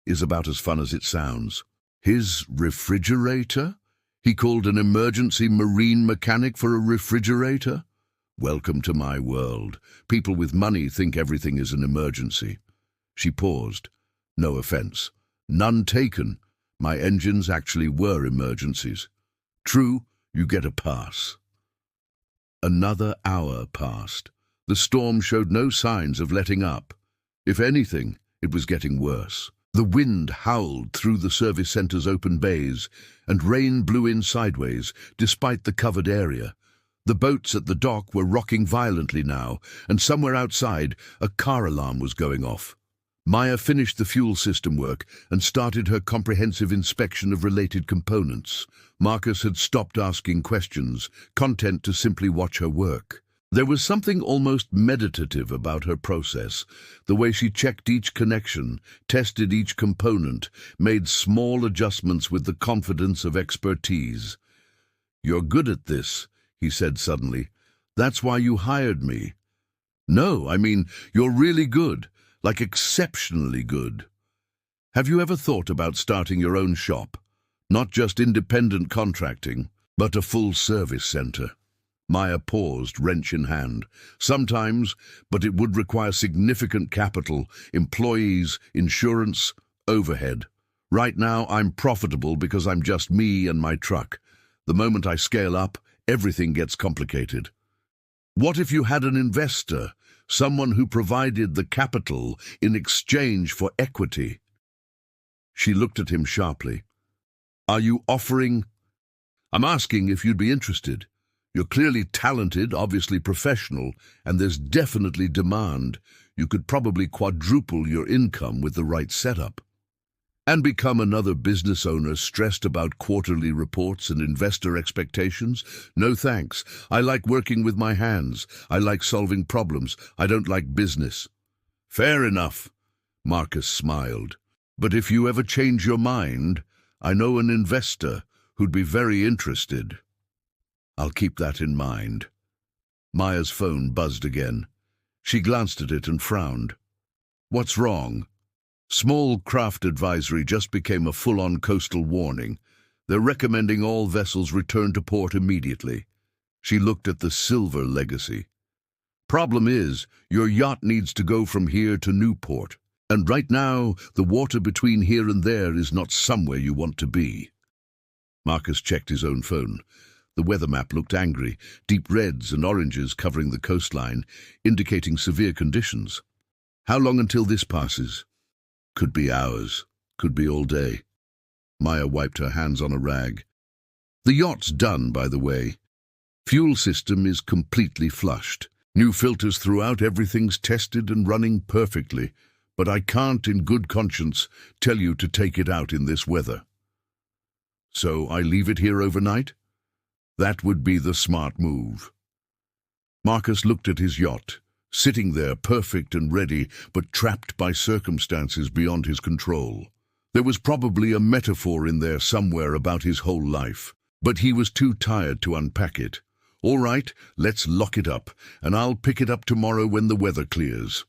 is about as fun as it sounds. His refrigerator? He called an emergency marine mechanic for a refrigerator? Welcome to my world. People with money think everything is an emergency. She paused. No offense. None taken. My engines actually were emergencies. True, you get a pass. Another hour passed. The storm showed no signs of letting up. If anything, it was getting worse. The wind howled through the service center's open bays, and rain blew in sideways, despite the covered area. The boats at the dock were rocking violently now, and somewhere outside, a car alarm was going off. Maya finished the fuel system work and started her comprehensive inspection of related components. Marcus had stopped asking questions, content to simply watch her work. There was something almost meditative about her process, the way she checked each connection, tested each component, made small adjustments with the confidence of expertise. "You're good at this," he said suddenly. That's why you hired me. No, I mean, you're really good, like exceptionally good. Have you ever thought about starting your own shop? Not just independent contracting, but a full-service center. Maya paused, wrench in hand. Sometimes, but it would require significant capital, employees, insurance, overhead. Right now, I'm profitable because I'm just me and my truck. The moment I scale up, everything gets complicated. What if you had an investor, someone who provided the capital in exchange for equity? She looked at him sharply. Are you offering? I'm asking if you'd be interested. You're clearly talented, obviously professional, and there's definitely demand. You could probably quadruple your income with the right setup. And become another business owner stressed about quarterly reports and investor expectations? No thanks. I like working with my hands. I like solving problems. I don't like business. Fair enough, Marcus smiled. But if you ever change your mind, I know an investor who'd be very interested. I'll keep that in mind. Maya's phone buzzed again. She glanced at it and frowned. What's wrong? Small craft advisory just became a full-on coastal warning. They're recommending all vessels return to port immediately. She looked at the Silver Legacy. Problem is, your yacht needs to go from here to Newport. And right now, the water between here and there is not somewhere you want to be. Marcus checked his own phone. The weather map looked angry, deep reds and oranges covering the coastline, indicating severe conditions. How long until this passes? Could be hours, could be all day. Maya wiped her hands on a rag. The yacht's done, by the way. Fuel system is completely flushed. New filters throughout, everything's tested and running perfectly. But I can't, in good conscience, tell you to take it out in this weather. So I leave it here overnight? That would be the smart move. Marcus looked at his yacht, sitting there perfect and ready, but trapped by circumstances beyond his control. There was probably a metaphor in there somewhere about his whole life, but he was too tired to unpack it. All right, let's lock it up, and I'll pick it up tomorrow when the weather clears.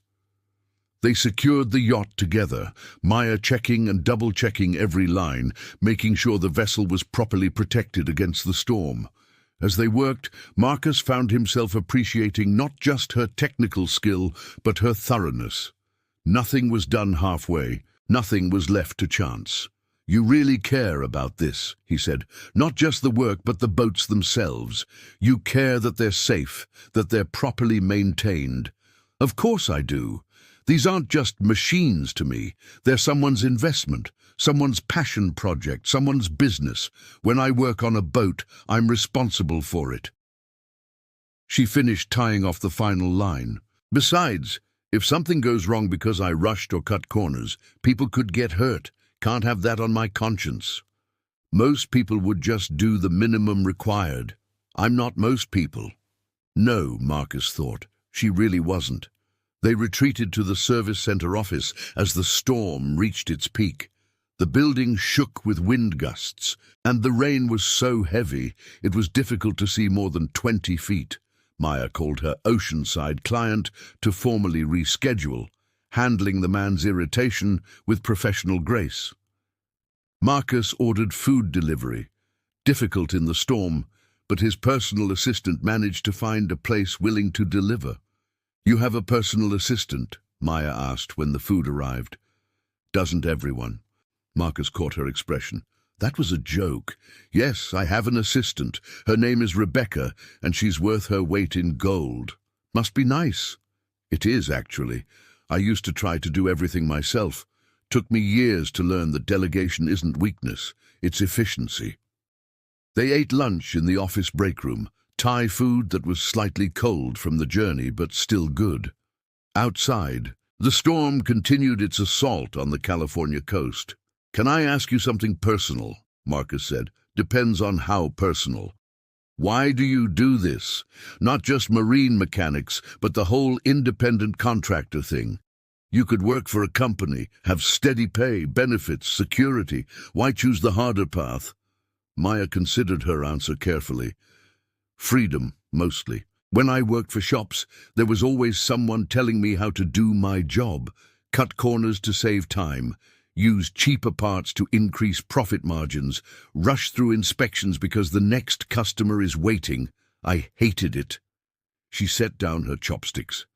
They secured the yacht together, Maya checking and double-checking every line, making sure the vessel was properly protected against the storm. As they worked, Marcus found himself appreciating not just her technical skill, but her thoroughness. Nothing was done halfway, nothing was left to chance. You really care about this, he said. Not just the work, but the boats themselves. You care that they're safe, that they're properly maintained. Of course I do. These aren't just machines to me. They're someone's investment, someone's passion project, someone's business. When I work on a boat, I'm responsible for it. She finished tying off the final line. Besides, if something goes wrong because I rushed or cut corners, people could get hurt. Can't have that on my conscience. Most people would just do the minimum required. I'm not most people. No, Marcus thought. She really wasn't. They retreated to the service center office as the storm reached its peak. The building shook with wind gusts, and the rain was so heavy it was difficult to see more than 20 feet. Maya called her oceanside client to formally reschedule, handling the man's irritation with professional grace. Marcus ordered food delivery. Difficult in the storm, but his personal assistant managed to find a place willing to deliver. You have a personal assistant? Maya asked when the food arrived. Doesn't everyone? Marcus caught her expression. That was a joke. Yes, I have an assistant. Her name is Rebecca, and she's worth her weight in gold. Must be nice. It is, actually. I used to try to do everything myself. Took me years to learn that delegation isn't weakness, it's efficiency. They ate lunch in the office break room. Thai food that was slightly cold from the journey, but still good. Outside, the storm continued its assault on the California coast. Can I ask you something personal? Marcus said. Depends on how personal. Why do you do this? Not just marine mechanics, but the whole independent contractor thing. You could work for a company, have steady pay, benefits, security. Why choose the harder path? Maya considered her answer carefully. Freedom, mostly. When I worked for shops, there was always someone telling me how to do my job, cut corners to save time, use cheaper parts to increase profit margins, rush through inspections because the next customer is waiting. I hated it. She set down her chopsticks.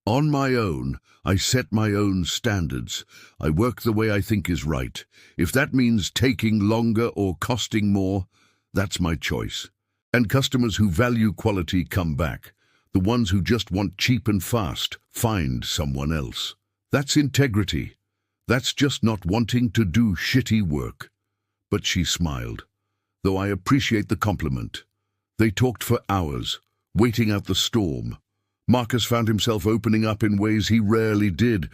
On my own, I set my own standards. I work the way I think is right. If that means taking longer or costing more, that's my choice. And customers who value quality come back. The ones who just want cheap and fast find someone else. That's integrity. That's just not wanting to do shitty work. But she smiled, though I appreciate the compliment. They talked for hours, waiting out the storm. Marcus found himself opening up in ways he rarely did,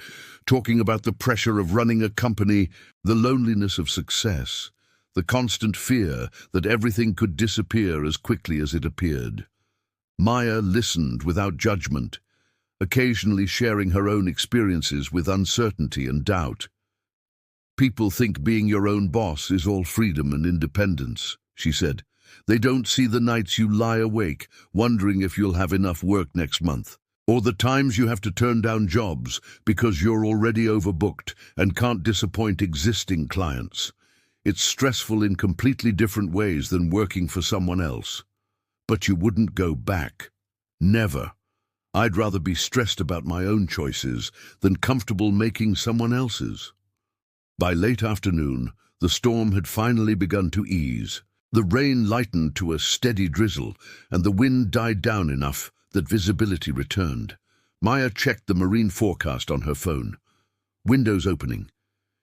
talking about the pressure of running a company, the loneliness of success, the constant fear that everything could disappear as quickly as it appeared. Maya listened without judgment, occasionally sharing her own experiences with uncertainty and doubt. People think being your own boss is all freedom and independence, she said. They don't see the nights you lie awake, wondering if you'll have enough work next month, or the times you have to turn down jobs because you're already overbooked and can't disappoint existing clients. It's stressful in completely different ways than working for someone else. But you wouldn't go back. Never. I'd rather be stressed about my own choices than comfortable making someone else's. By late afternoon, the storm had finally begun to ease. The rain lightened to a steady drizzle, and the wind died down enough that visibility returned. Maya checked the marine forecast on her phone. Windows opening.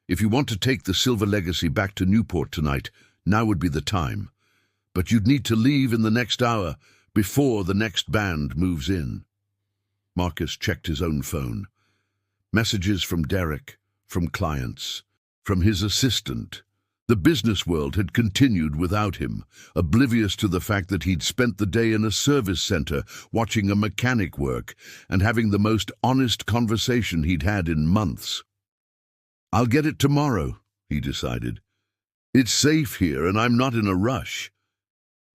If you want to take the Silver Legacy back to Newport tonight, now would be the time. But you'd need to leave in the next hour, before the next band moves in. Marcus checked his own phone. Messages from Derek, from clients, from his assistant. The business world had continued without him, oblivious to the fact that he'd spent the day in a service center watching a mechanic work and having the most honest conversation he'd had in months. I'll get it tomorrow, he decided. It's safe here and I'm not in a rush.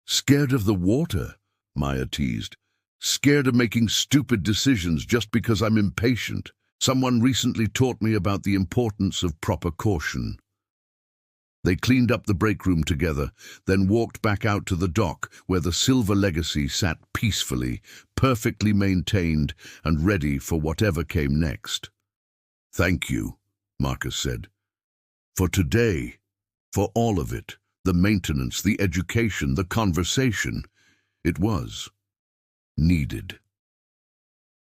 Scared of the water, Maya teased. Scared of making stupid decisions just because I'm impatient. Someone recently taught me about the importance of proper caution. They cleaned up the break room together, then walked back out to the dock where the Silver Legacy sat peacefully, perfectly maintained and ready for whatever came next. Thank you, Marcus said. For today, for all of it, the maintenance, the education, the conversation, it was needed.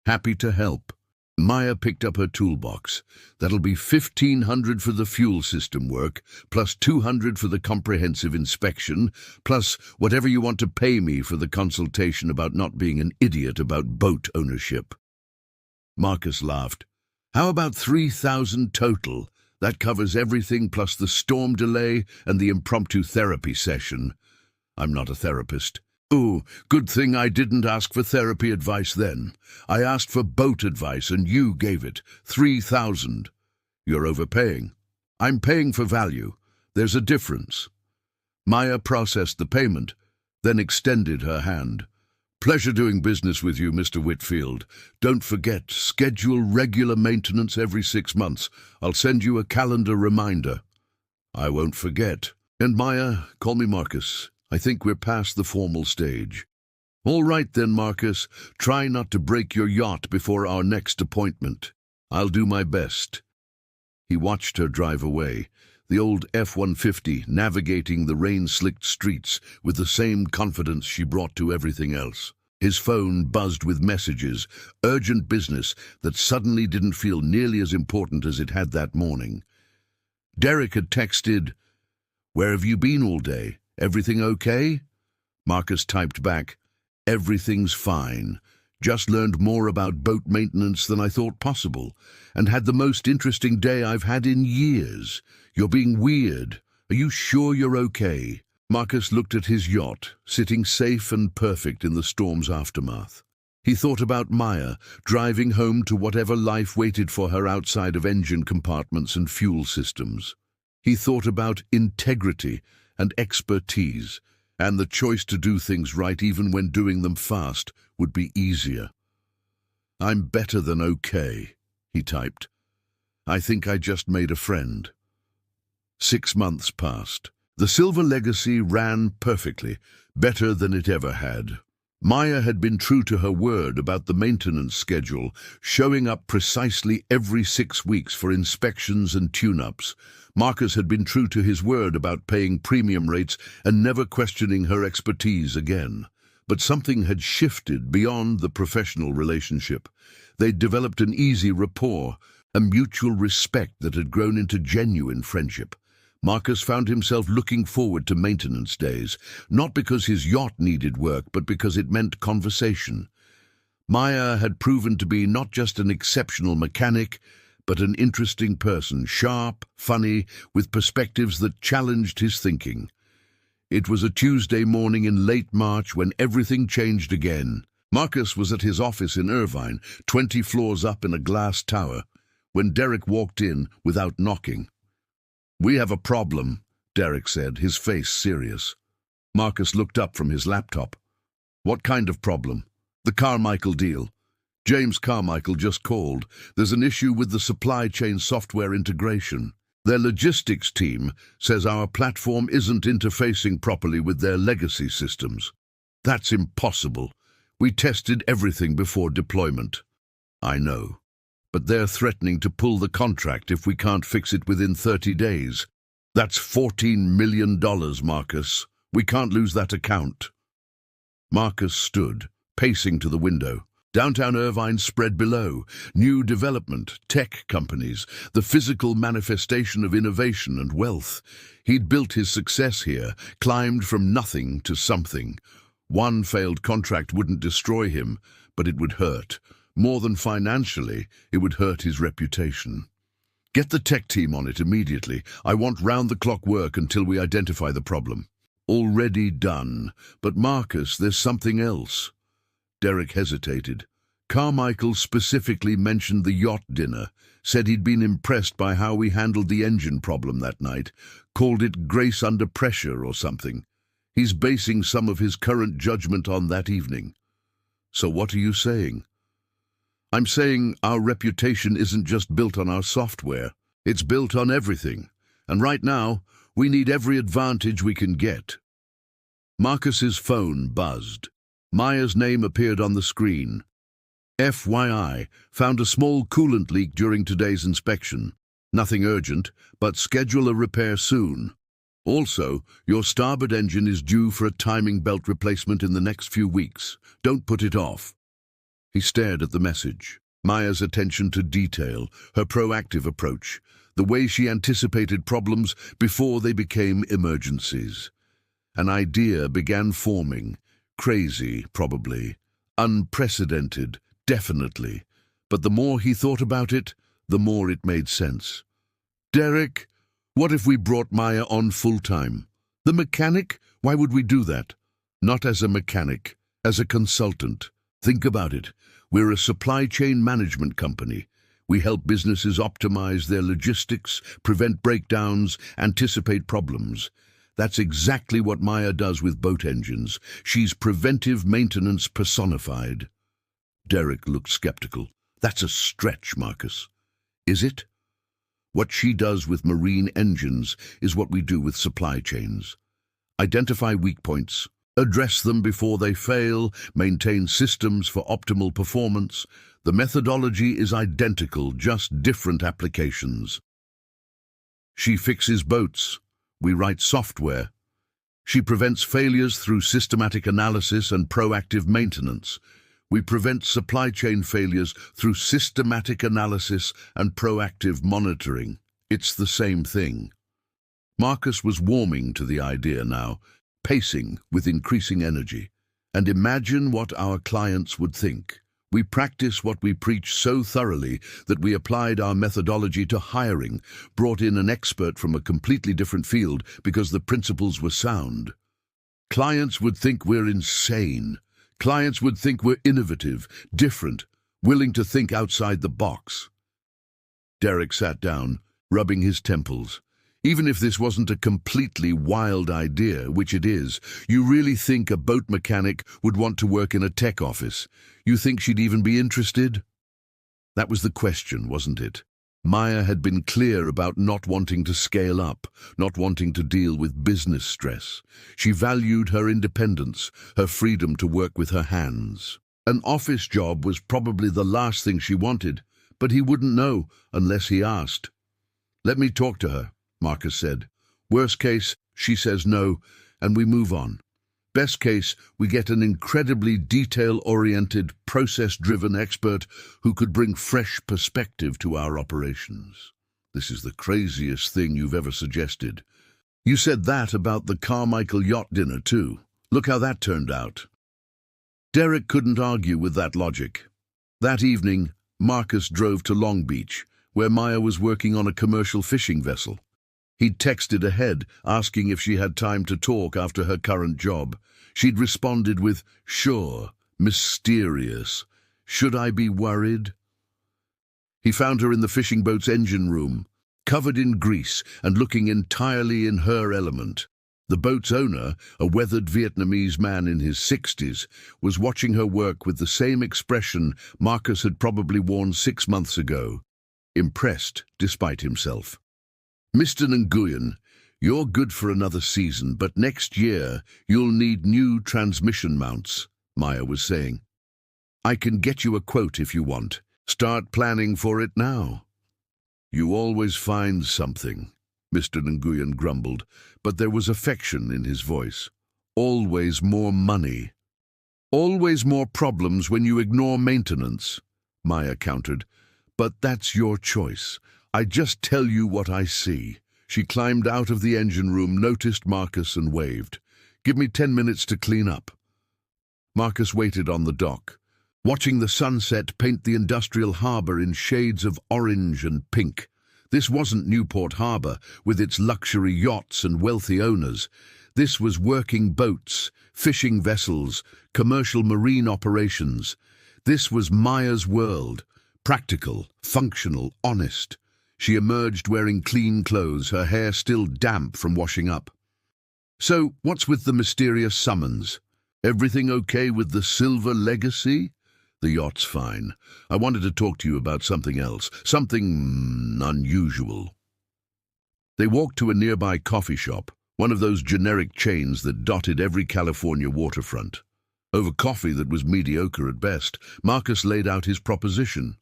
Happy to help. Maya picked up her toolbox. That'll be $1,500 for the fuel system work, plus $200 for the comprehensive inspection, plus whatever you want to pay me for the consultation about not being an idiot about boat ownership. Marcus laughed. How about $3,000 total? That covers everything plus the storm delay and the impromptu therapy session. I'm not a therapist. Ooh, good thing I didn't ask for therapy advice then. I asked for boat advice and you gave it. $3,000. You're overpaying. I'm paying for value. There's a difference. Maya processed the payment, then extended her hand. Pleasure doing business with you, Mr. Whitfield. Don't forget, schedule regular maintenance every 6 months. I'll send you a calendar reminder. I won't forget. And Maya, call me Marcus. I think we're past the formal stage. All right then, Marcus. Try not to break your yacht before our next appointment. I'll do my best. He watched her drive away, the old F-150 navigating the rain-slicked streets with the same confidence she brought to everything else. His phone buzzed with messages, urgent business that suddenly didn't feel nearly as important as it had that morning. Derek had texted, "Where have you been all day? Everything okay?" Marcus typed back, "Everything's fine. Just learned more about boat maintenance than I thought possible, and had the most interesting day I've had in years. You're being weird. Are you sure you're okay?" Marcus looked at his yacht, sitting safe and perfect in the storm's aftermath. He thought about Maya, driving home to whatever life waited for her outside of engine compartments and fuel systems. He thought about integrity and expertise, and the choice to do things right even when doing them fast would be easier. "I'm better than okay," he typed. "I think I just made a friend." 6 months passed. The silver legacy ran perfectly, better than it ever had. Maya had been true to her word about the maintenance schedule, showing up precisely every 6 weeks for inspections and tune-ups. Marcus had been true to his word about paying premium rates and never questioning her expertise again. But something had shifted beyond the professional relationship. They'd developed an easy rapport, a mutual respect that had grown into genuine friendship. Marcus found himself looking forward to maintenance days, not because his yacht needed work, but because it meant conversation. Maya had proven to be not just an exceptional mechanic, but an interesting person, sharp, funny, with perspectives that challenged his thinking. It was a Tuesday morning in late March when everything changed again. Marcus was at his office in Irvine, 20 floors up in a glass tower, when Derek walked in without knocking. "We have a problem," Derek said, his face serious. Marcus looked up from his laptop. "What kind of problem?" "The Carmichael deal. James Carmichael just called. There's an issue with the supply chain software integration. Their logistics team says our platform isn't interfacing properly with their legacy systems. That's impossible. We tested everything before deployment." "I know. But they're threatening to pull the contract if we can't fix it within 30 days. That's $14 million, Marcus. We can't lose that account." Marcus stood, pacing to the window. Downtown Irvine spread below. New development, tech companies, the physical manifestation of innovation and wealth. He'd built his success here, climbed from nothing to something. One failed contract wouldn't destroy him, but it would hurt. More than financially, it would hurt his reputation. "Get the tech team on it immediately. I want round-the-clock work until we identify the problem." "Already done. But Marcus, there's something else." Derek hesitated. "Carmichael specifically mentioned the yacht dinner, said he'd been impressed by how we handled the engine problem that night, called it grace under pressure or something. He's basing some of his current judgment on that evening." "So what are you saying?" "I'm saying our reputation isn't just built on our software. It's built on everything. And right now, we need every advantage we can get." Marcus's phone buzzed. Maya's name appeared on the screen. "FYI, found a small coolant leak during today's inspection. Nothing urgent, but schedule a repair soon. Also, your starboard engine is due for a timing belt replacement in the next few weeks. Don't put it off." He stared at the message. Maya's attention to detail, her proactive approach, the way she anticipated problems before they became emergencies. An idea began forming. Crazy, probably. Unprecedented, definitely. But the more he thought about it, the more it made sense. "Derek, what if we brought Maya on full-time? The mechanic? Why would we do that? Not as a mechanic, as a consultant. Think about it. We're a supply chain management company. We help businesses optimize their logistics, prevent breakdowns, anticipate problems. That's exactly what Maya does with boat engines. She's preventive maintenance personified." Derek looked skeptical. "That's a stretch, Marcus." "Is it? What she does with marine engines is what we do with supply chains. Identify weak points, address them before they fail, maintain systems for optimal performance. The methodology is identical, just different applications. She fixes boats. We write software. She prevents failures through systematic analysis and proactive maintenance. We prevent supply chain failures through systematic analysis and proactive monitoring. It's the same thing." Marcus was warming to the idea now, pacing with increasing energy. "And imagine what our clients would think. We practice what we preach so thoroughly that we applied our methodology to hiring, brought in an expert from a completely different field because the principles were sound. Clients would think we're insane. Clients would think we're innovative, different, willing to think outside the box." Derek sat down, rubbing his temples. Even if this wasn't a completely wild idea, which it is, you really think a boat mechanic would want to work in a tech office? You think she'd even be interested? That was the question, wasn't it? Maya had been clear about not wanting to scale up, not wanting to deal with business stress. She valued her independence, her freedom to work with her hands. An office job was probably the last thing she wanted, but he wouldn't know unless he asked. "Let me talk to her," Marcus said. "Worst case, she says no, and we move on. Best case, we get an incredibly detail-oriented, process-driven expert who could bring fresh perspective to our operations." This is the craziest thing you've ever suggested. You said that about the Carmichael Yacht dinner too. Look how that turned out. Derek couldn't argue with that logic. That evening, Marcus drove to Long Beach, where Maya was working on a commercial fishing vessel. He'd texted ahead, asking if she had time to talk after her current job. She'd responded with, "Sure, mysterious. Should I be worried?" He found her in the fishing boat's engine room, covered in grease and looking entirely in her element. The boat's owner, a weathered Vietnamese man in his 60s, was watching her work with the same expression Marcus had probably worn 6 months ago, impressed despite himself. "Mr. Nguyen, you're good for another season, but next year you'll need new transmission mounts," Maya was saying. "I can get you a quote if you want. Start planning for it now." "You always find something," Mr. Nguyen grumbled, but there was affection in his voice. "Always more money." "Always more problems when you ignore maintenance," Maya countered. "But that's your choice. I just tell you what I see." She climbed out of the engine room, noticed Marcus and waved. "Give me 10 minutes to clean up." Marcus waited on the dock, watching the sunset paint the industrial harbor in shades of orange and pink. This wasn't Newport Harbor, with its luxury yachts and wealthy owners. This was working boats, fishing vessels, commercial marine operations. This was Maya's world, practical, functional, honest. She emerged wearing clean clothes, her hair still damp from washing up. "So, what's with the mysterious summons? Everything okay with the Silver Legacy?" "The yacht's fine. I wanted to talk to you about something else, something unusual." They walked to a nearby coffee shop, one of those generic chains that dotted every California waterfront. Over coffee that was mediocre at best, Marcus laid out his proposition.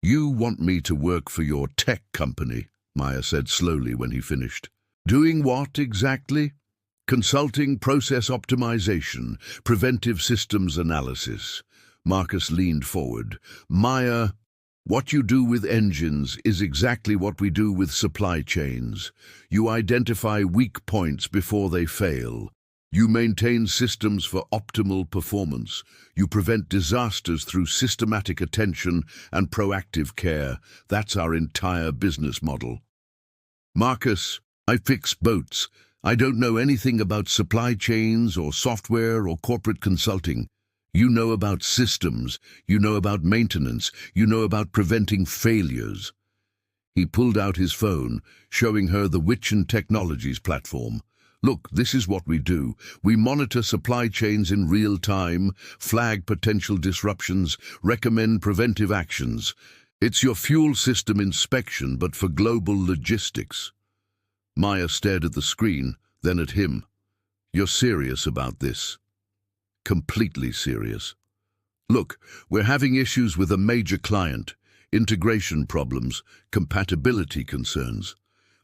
"You want me to work for your tech company," Maya said slowly when he finished. "Doing what exactly?" "Consulting, process optimization, preventive systems analysis." Marcus leaned forward. "Maya, what you do with engines is exactly what we do with supply chains. You identify weak points before they fail. You maintain systems for optimal performance. You prevent disasters through systematic attention and proactive care. That's our entire business model." "Marcus, I fix boats. I don't know anything about supply chains or software or corporate consulting. You know about systems. You know about maintenance. You know about preventing failures." He pulled out his phone, showing her the Witchen Technologies platform. "Look, this is what we do. We monitor supply chains in real time, flag potential disruptions, recommend preventive actions. It's your fuel system inspection, but for global logistics." Maya stared at the screen, then at him. "You're serious about this?" "Completely serious. Look, we're having issues with a major client, integration problems, compatibility concerns.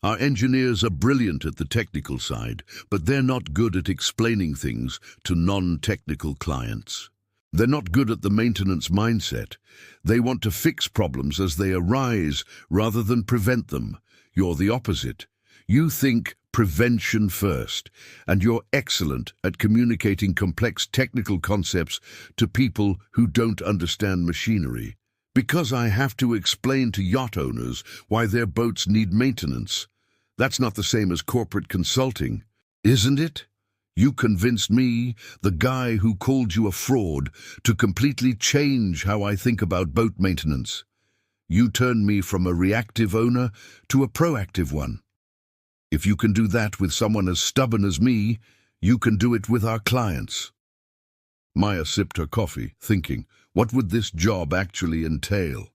Our engineers are brilliant at the technical side, but they're not good at explaining things to non-technical clients. They're not good at the maintenance mindset. They want to fix problems as they arise rather than prevent them. You're the opposite. You think prevention first, and you're excellent at communicating complex technical concepts to people who don't understand machinery. Because I have to explain to yacht owners why their boats need maintenance. That's not the same as corporate consulting, isn't it? You convinced me, the guy who called you a fraud, to completely change how I think about boat maintenance. You turned me from a reactive owner to a proactive one. If you can do that with someone as stubborn as me, you can do it with our clients. Maya sipped her coffee, thinking, what would this job actually entail?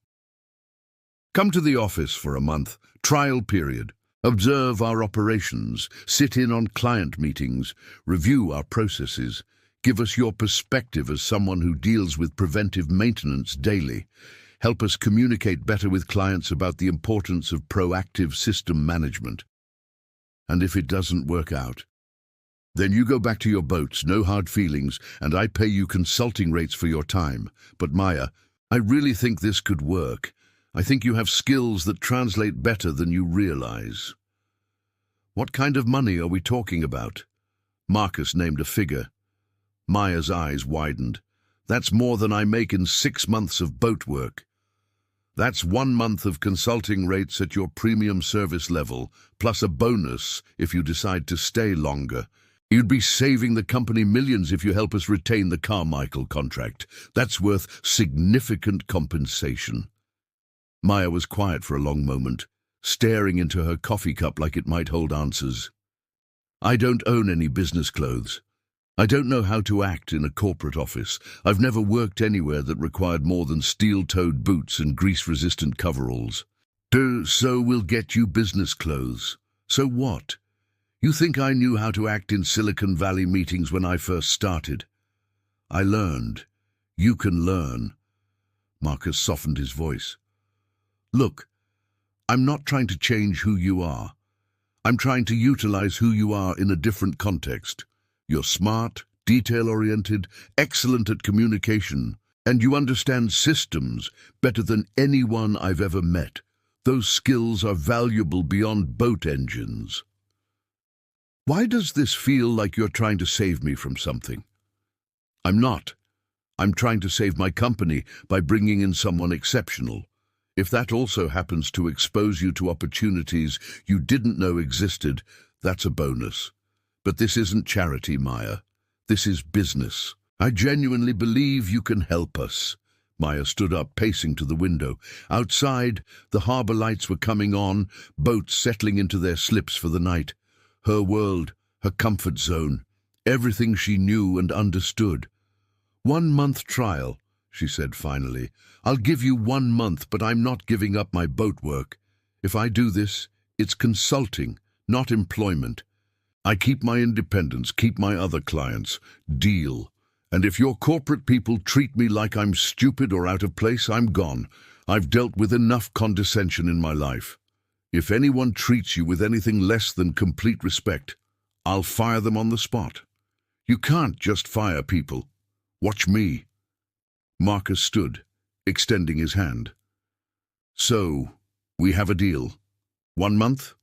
Come to the office for a month, trial period. Observe our operations, sit in on client meetings, review our processes. Give us your perspective as someone who deals with preventive maintenance daily. Help us communicate better with clients about the importance of proactive system management. And if it doesn't work out, then you go back to your boats, no hard feelings, and I pay you consulting rates for your time. But Maya, I really think this could work. I think you have skills that translate better than you realize. What kind of money are we talking about? Marcus named a figure. Maya's eyes widened. That's more than I make in 6 months of boat work. That's 1 month of consulting rates at your premium service level, plus a bonus if you decide to stay longer. You'd be saving the company millions if you help us retain the Carmichael contract. That's worth significant compensation. Maya was quiet for a long moment, staring into her coffee cup like it might hold answers. I don't own any business clothes. I don't know how to act in a corporate office. I've never worked anywhere that required more than steel-toed boots and grease-resistant coveralls. So we'll get you business clothes. So what? You think I knew how to act in Silicon Valley meetings when I first started? I learned. You can learn. Marcus softened his voice. Look, I'm not trying to change who you are. I'm trying to utilize who you are in a different context. You're smart, detail-oriented, excellent at communication, and you understand systems better than anyone I've ever met. Those skills are valuable beyond boat engines. Why does this feel like you're trying to save me from something? I'm not. I'm trying to save my company by bringing in someone exceptional. If that also happens to expose you to opportunities you didn't know existed, that's a bonus. But this isn't charity, Maya. This is business. I genuinely believe you can help us. Maya stood up, pacing to the window. Outside, the harbor lights were coming on, boats settling into their slips for the night. Her world, her comfort zone, everything she knew and understood. 1 month trial, she said finally. I'll give you 1 month, but I'm not giving up my boat work. If I do this, it's consulting, not employment. I keep my independence, keep my other clients. Deal. And if your corporate people treat me like I'm stupid or out of place, I'm gone. I've dealt with enough condescension in my life. If anyone treats you with anything less than complete respect, I'll fire them on the spot. You can't just fire people. Watch me. Marcus stood, extending his hand. So, we have a deal. 1 month?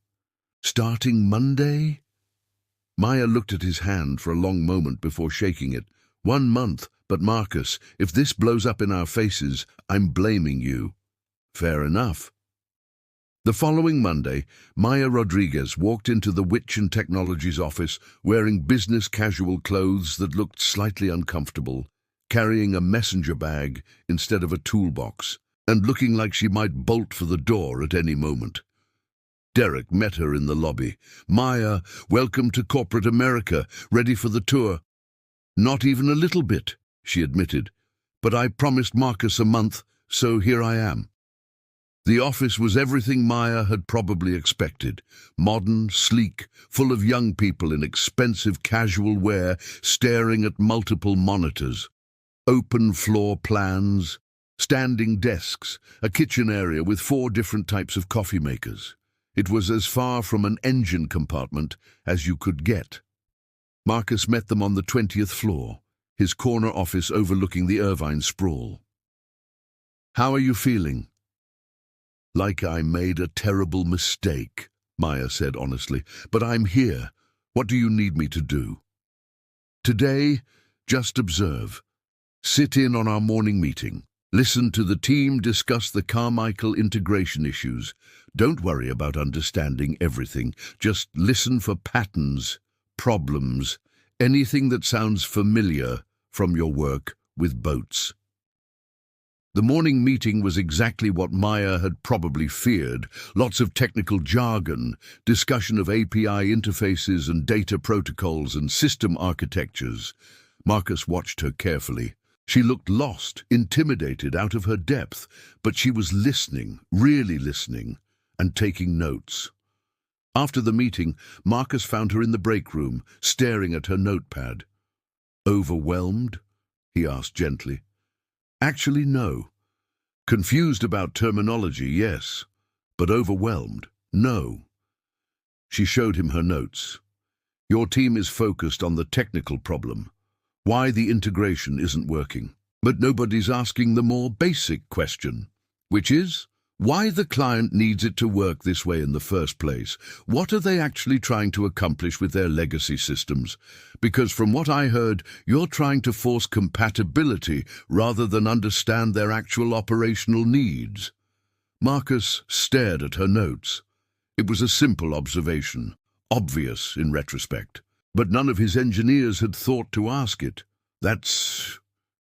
Starting Monday? Maya looked at his hand for a long moment before shaking it. 1 month, but Marcus, if this blows up in our faces, I'm blaming you. Fair enough. The following Monday, Maya Rodriguez walked into the Witch and Technologies office wearing business casual clothes that looked slightly uncomfortable, carrying a messenger bag instead of a toolbox, and looking like she might bolt for the door at any moment. Derek met her in the lobby. Maya, welcome to corporate America, ready for the tour. Not even a little bit, she admitted, but I promised Marcus a month, so here I am. The office was everything Maya had probably expected. Modern, sleek, full of young people in expensive casual wear staring at multiple monitors. Open floor plans, standing desks, a kitchen area with 4 different types of coffee makers. It was as far from an engine compartment as you could get. Marcus met them on the 20th floor, his corner office overlooking the Irvine sprawl. How are you feeling? Like I made a terrible mistake, Maya said honestly, but I'm here. What do you need me to do? Today, just observe. Sit in on our morning meeting. Listen to the team discuss the Carmichael integration issues. Don't worry about understanding everything. Just listen for patterns, problems, anything that sounds familiar from your work with boats. The morning meeting was exactly what Maya had probably feared. Lots of technical jargon, discussion of API interfaces and data protocols and system architectures. Marcus watched her carefully. She looked lost, intimidated, out of her depth, but she was listening, really listening, and taking notes. After the meeting, Marcus found her in the break room, staring at her notepad. "Overwhelmed?" he asked gently. "Actually, no. Confused about terminology, yes. But overwhelmed, no." She showed him her notes. "Your team is focused on the technical problem, why the integration isn't working. But nobody's asking the more basic question, which is, why the client needs it to work this way in the first place. What are they actually trying to accomplish with their legacy systems? Because from what I heard, you're trying to force compatibility rather than understand their actual operational needs." Marcus stared at her notes. It was a simple observation, obvious in retrospect, but none of his engineers had thought to ask it.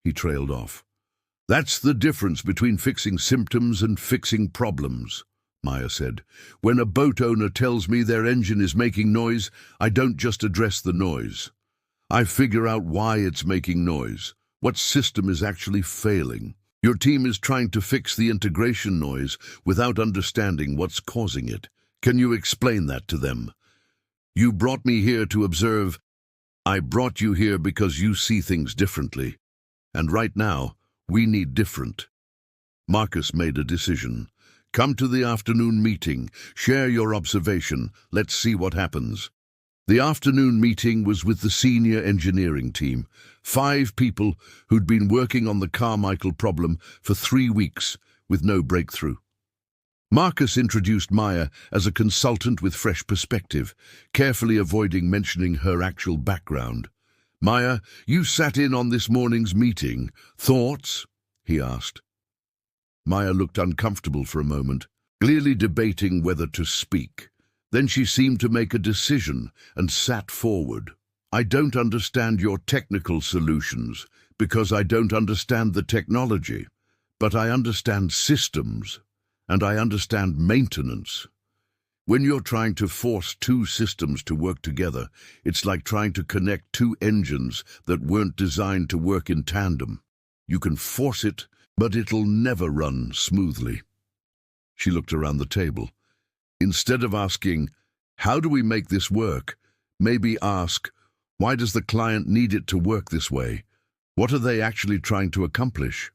He trailed off. "That's the difference between fixing symptoms and fixing problems," Maya said. "When a boat owner tells me their engine is making noise, I don't just address the noise. I figure out why it's making noise, what system is actually failing. Your team is trying to fix the integration noise without understanding what's causing it. Can you explain that to them? You brought me here to observe. I brought you here because you see things differently. And right now, we need different." Marcus made a decision. "Come to the afternoon meeting. Share your observation. Let's see what happens." The afternoon meeting was with the senior engineering team, 5 people who'd been working on the Carmichael problem for 3 weeks with no breakthrough. Marcus introduced Maya as a consultant with fresh perspective, carefully avoiding mentioning her actual background. "Maya, you sat in on this morning's meeting. Thoughts?" he asked. Maya looked uncomfortable for a moment, clearly debating whether to speak. Then she seemed to make a decision and sat forward. "I don't understand your technical solutions because I don't understand the technology, but I understand systems and I understand maintenance. When you're trying to force 2 systems to work together, it's like trying to connect 2 engines that weren't designed to work in tandem. You can force it, but it'll never run smoothly." She looked around the table. Instead of asking, "How do we make this work?" maybe ask, "Why does the client need it to work this way? What are they actually trying to accomplish?"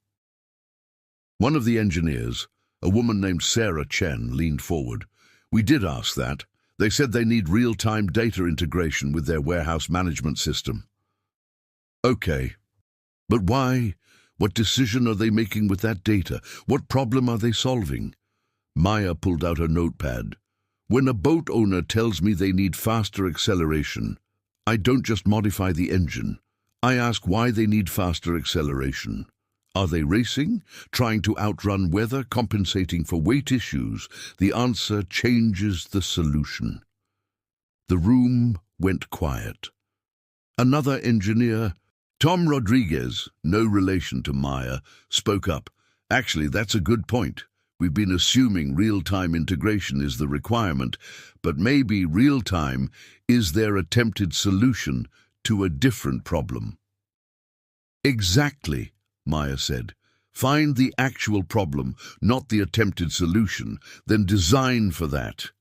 One of the engineers, a woman named Sarah Chen, leaned forward. "We did ask that. They said they need real-time data integration with their warehouse management system." "Okay, but why? What decision are they making with that data? What problem are they solving?" Maya pulled out her notepad. "When a boat owner tells me they need faster acceleration, I don't just modify the engine. I ask why they need faster acceleration. Are they racing? Trying to outrun weather? Compensating for weight issues? The answer changes the solution." The room went quiet. Another engineer, Tom Rodriguez, no relation to Maya, spoke up. "Actually, that's a good point. We've been assuming real-time integration is the requirement, but maybe real-time is their attempted solution to a different problem." "Exactly," Maya said. "Find the actual problem, not the attempted solution, then design for that."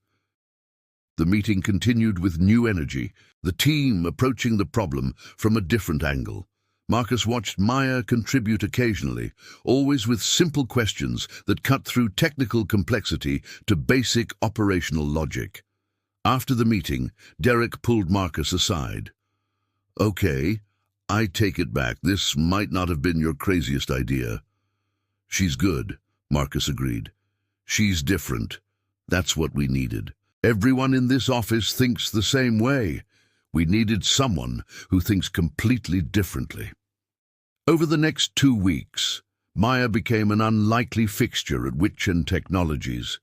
The meeting continued with new energy, the team approaching the problem from a different angle. Marcus watched Maya contribute occasionally, always with simple questions that cut through technical complexity to basic operational logic. After the meeting, Derek pulled Marcus aside. "Okay, I take it back. This might not have been your craziest idea." "She's good," Marcus agreed. "She's different. That's what we needed. Everyone in this office thinks the same way. We needed someone who thinks completely differently." Over the next 2 weeks, Maya became an unlikely fixture at Witchen Technologies.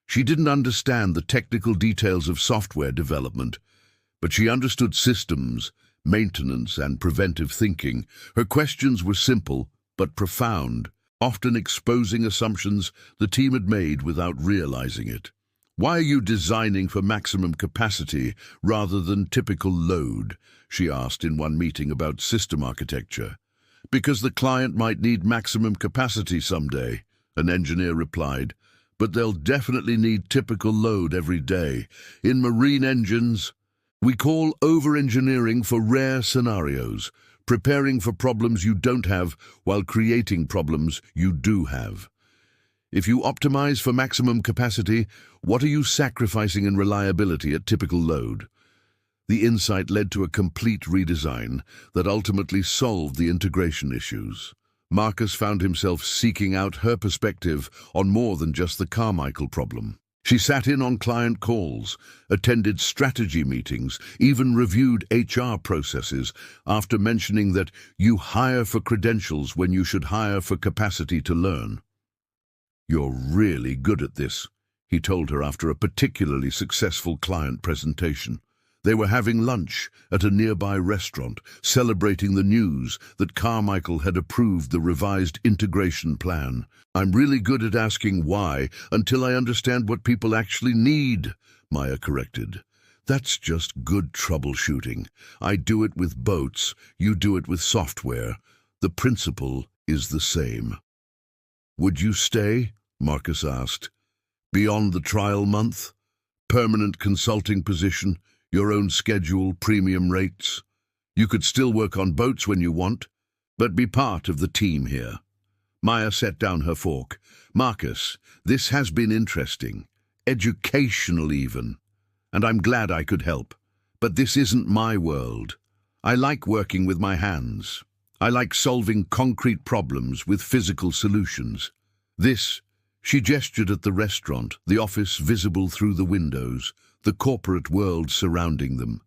She didn't understand the technical details of software development, but she understood systems, maintenance, and preventive thinking. Her questions were simple but profound. often exposing assumptions the team had made without realizing it. "Why are you designing for maximum capacity rather than typical load?" she asked in one meeting about system architecture. "Because the client might need maximum capacity someday," an engineer replied, "but they'll definitely need typical load every day. In marine engines, we call over-engineering for rare scenarios, preparing for problems you don't have while creating problems you do have. If you optimize for maximum capacity, what are you sacrificing in reliability at typical load?" The insight led to a complete redesign that ultimately solved the integration issues. Marcus found himself seeking out her perspective on more than just the Carmichael problem. She sat in on client calls, attended strategy meetings, even reviewed HR processes after mentioning that you hire for credentials when you should hire for capacity to learn. "You're really good at this," he told her after a particularly successful client presentation. They were having lunch at a nearby restaurant, celebrating the news that Carmichael had approved the revised integration plan. "I'm really good at asking why until I understand what people actually need," Maya corrected. "That's just good troubleshooting. I do it with boats, you do it with software. The principle is the same." "Would you stay?" Marcus asked. "Beyond the trial month? Permanent consulting position? Your own schedule, premium rates? You could still work on boats when you want, but be part of the team here." Maya set down her fork. "Marcus, this has been interesting, educational even, and I'm glad I could help. But this isn't my world. I like working with my hands. I like solving concrete problems with physical solutions. This," she gestured at the restaurant, the office visible through the windows, the corporate world surrounding them.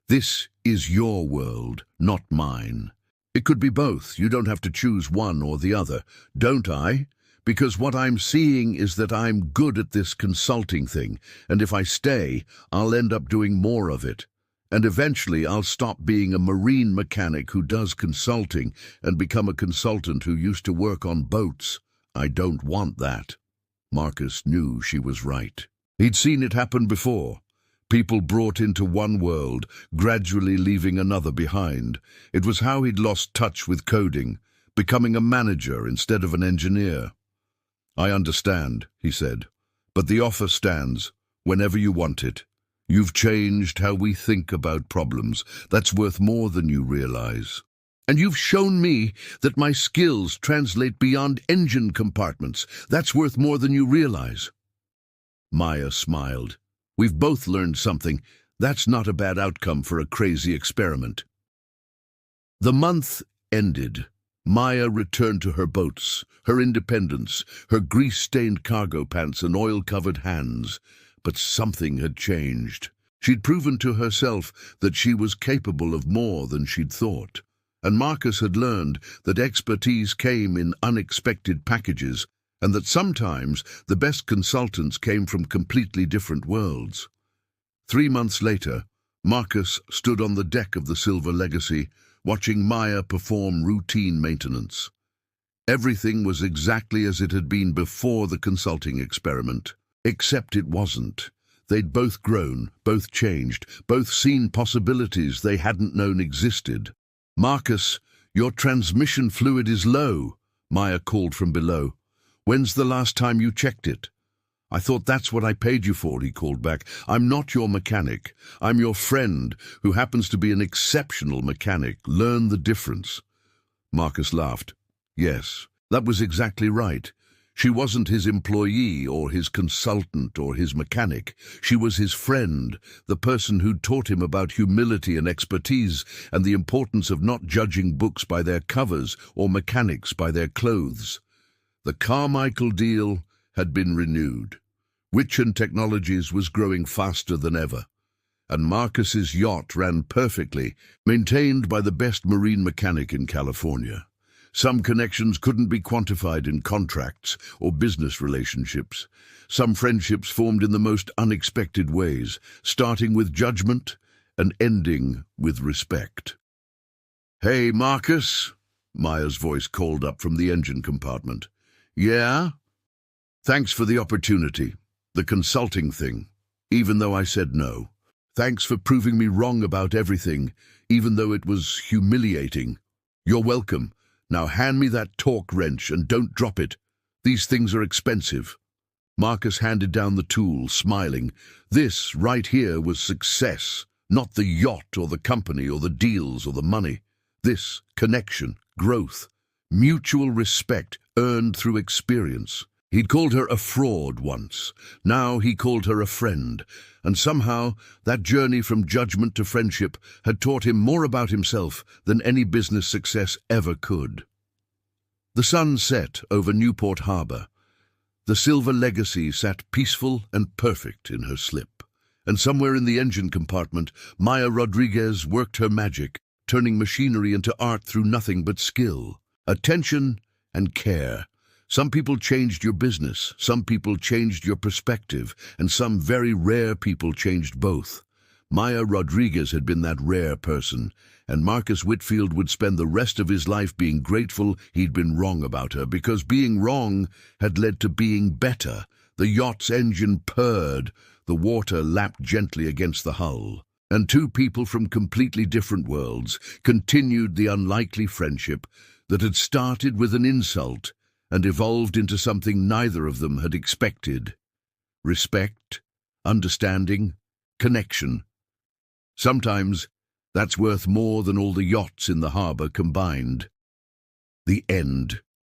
"This is your world, not mine. It could be both. You don't have to choose one or the other, don't I? Because what I'm seeing is that I'm good at this consulting thing, and if I stay, I'll end up doing more of it. And eventually I'll stop being a marine mechanic who does consulting and become a consultant who used to work on boats. I don't want that." Marcus knew she was right. He'd seen it happen before. People brought into one world, gradually leaving another behind. It was how he'd lost touch with coding, becoming a manager instead of an engineer. "I understand," he said, "but the offer stands whenever you want it. You've changed how we think about problems. That's worth more than you realize. And you've shown me that my skills translate beyond engine compartments. That's worth more than you realize." Maya smiled. "We've both learned something. That's not a bad outcome for a crazy experiment." The month ended. Maya returned to her boats, her independence, her grease-stained cargo pants and oil-covered hands. But something had changed. She'd proven to herself that she was capable of more than she'd thought. And Marcus had learned that expertise came in unexpected packages, and that sometimes the best consultants came from completely different worlds. 3 months later, Marcus stood on the deck of the Silver Legacy, watching Maya perform routine maintenance. Everything was exactly as it had been before the consulting experiment, except it wasn't. They'd both grown, both changed, both seen possibilities they hadn't known existed. "Marcus, your transmission fluid is low," Maya called from below. "When's the last time you checked it?" "I thought that's what I paid you for," he called back. "I'm not your mechanic. I'm your friend, who happens to be an exceptional mechanic. Learn the difference." Marcus laughed. Yes, that was exactly right. She wasn't his employee or his consultant or his mechanic. She was his friend, the person who'd taught him about humility and expertise and the importance of not judging books by their covers or mechanics by their clothes. The Carmichael deal had been renewed. Witchen Technologies was growing faster than ever, and Marcus's yacht ran perfectly, maintained by the best marine mechanic in California. Some connections couldn't be quantified in contracts or business relationships. Some friendships formed in the most unexpected ways, starting with judgment and ending with respect. "Hey, Marcus," Maya's voice called up from the engine compartment. Yeah? Thanks for the opportunity. The consulting thing, even though I said no. Thanks for proving me wrong about everything, even though it was humiliating. You're welcome. Now hand me that torque wrench and don't drop it. These things are expensive. Marcus handed down the tool, smiling. This, right here, was success. Not the yacht or the company or the deals or the money. This, connection, growth, mutual respect earned through experience. He'd called her a fraud once. Now he called her a friend. And somehow, that journey from judgment to friendship had taught him more about himself than any business success ever could. The sun set over Newport Harbor. The silver legacy sat peaceful and perfect in her slip. And somewhere in the engine compartment, Maya Rodriguez worked her magic, turning machinery into art through nothing but skill, attention, and care. Some people changed your business, some people changed your perspective, and some very rare people changed both. Maya Rodriguez had been that rare person, and Marcus Whitfield would spend the rest of his life being grateful he'd been wrong about her, because being wrong had led to being better. The yacht's engine purred, the water lapped gently against the hull, and two people from completely different worlds continued the unlikely friendship that had started with an insult and evolved into something neither of them had expected. Respect, understanding, connection. Sometimes that's worth more than all the yachts in the harbor combined. The end.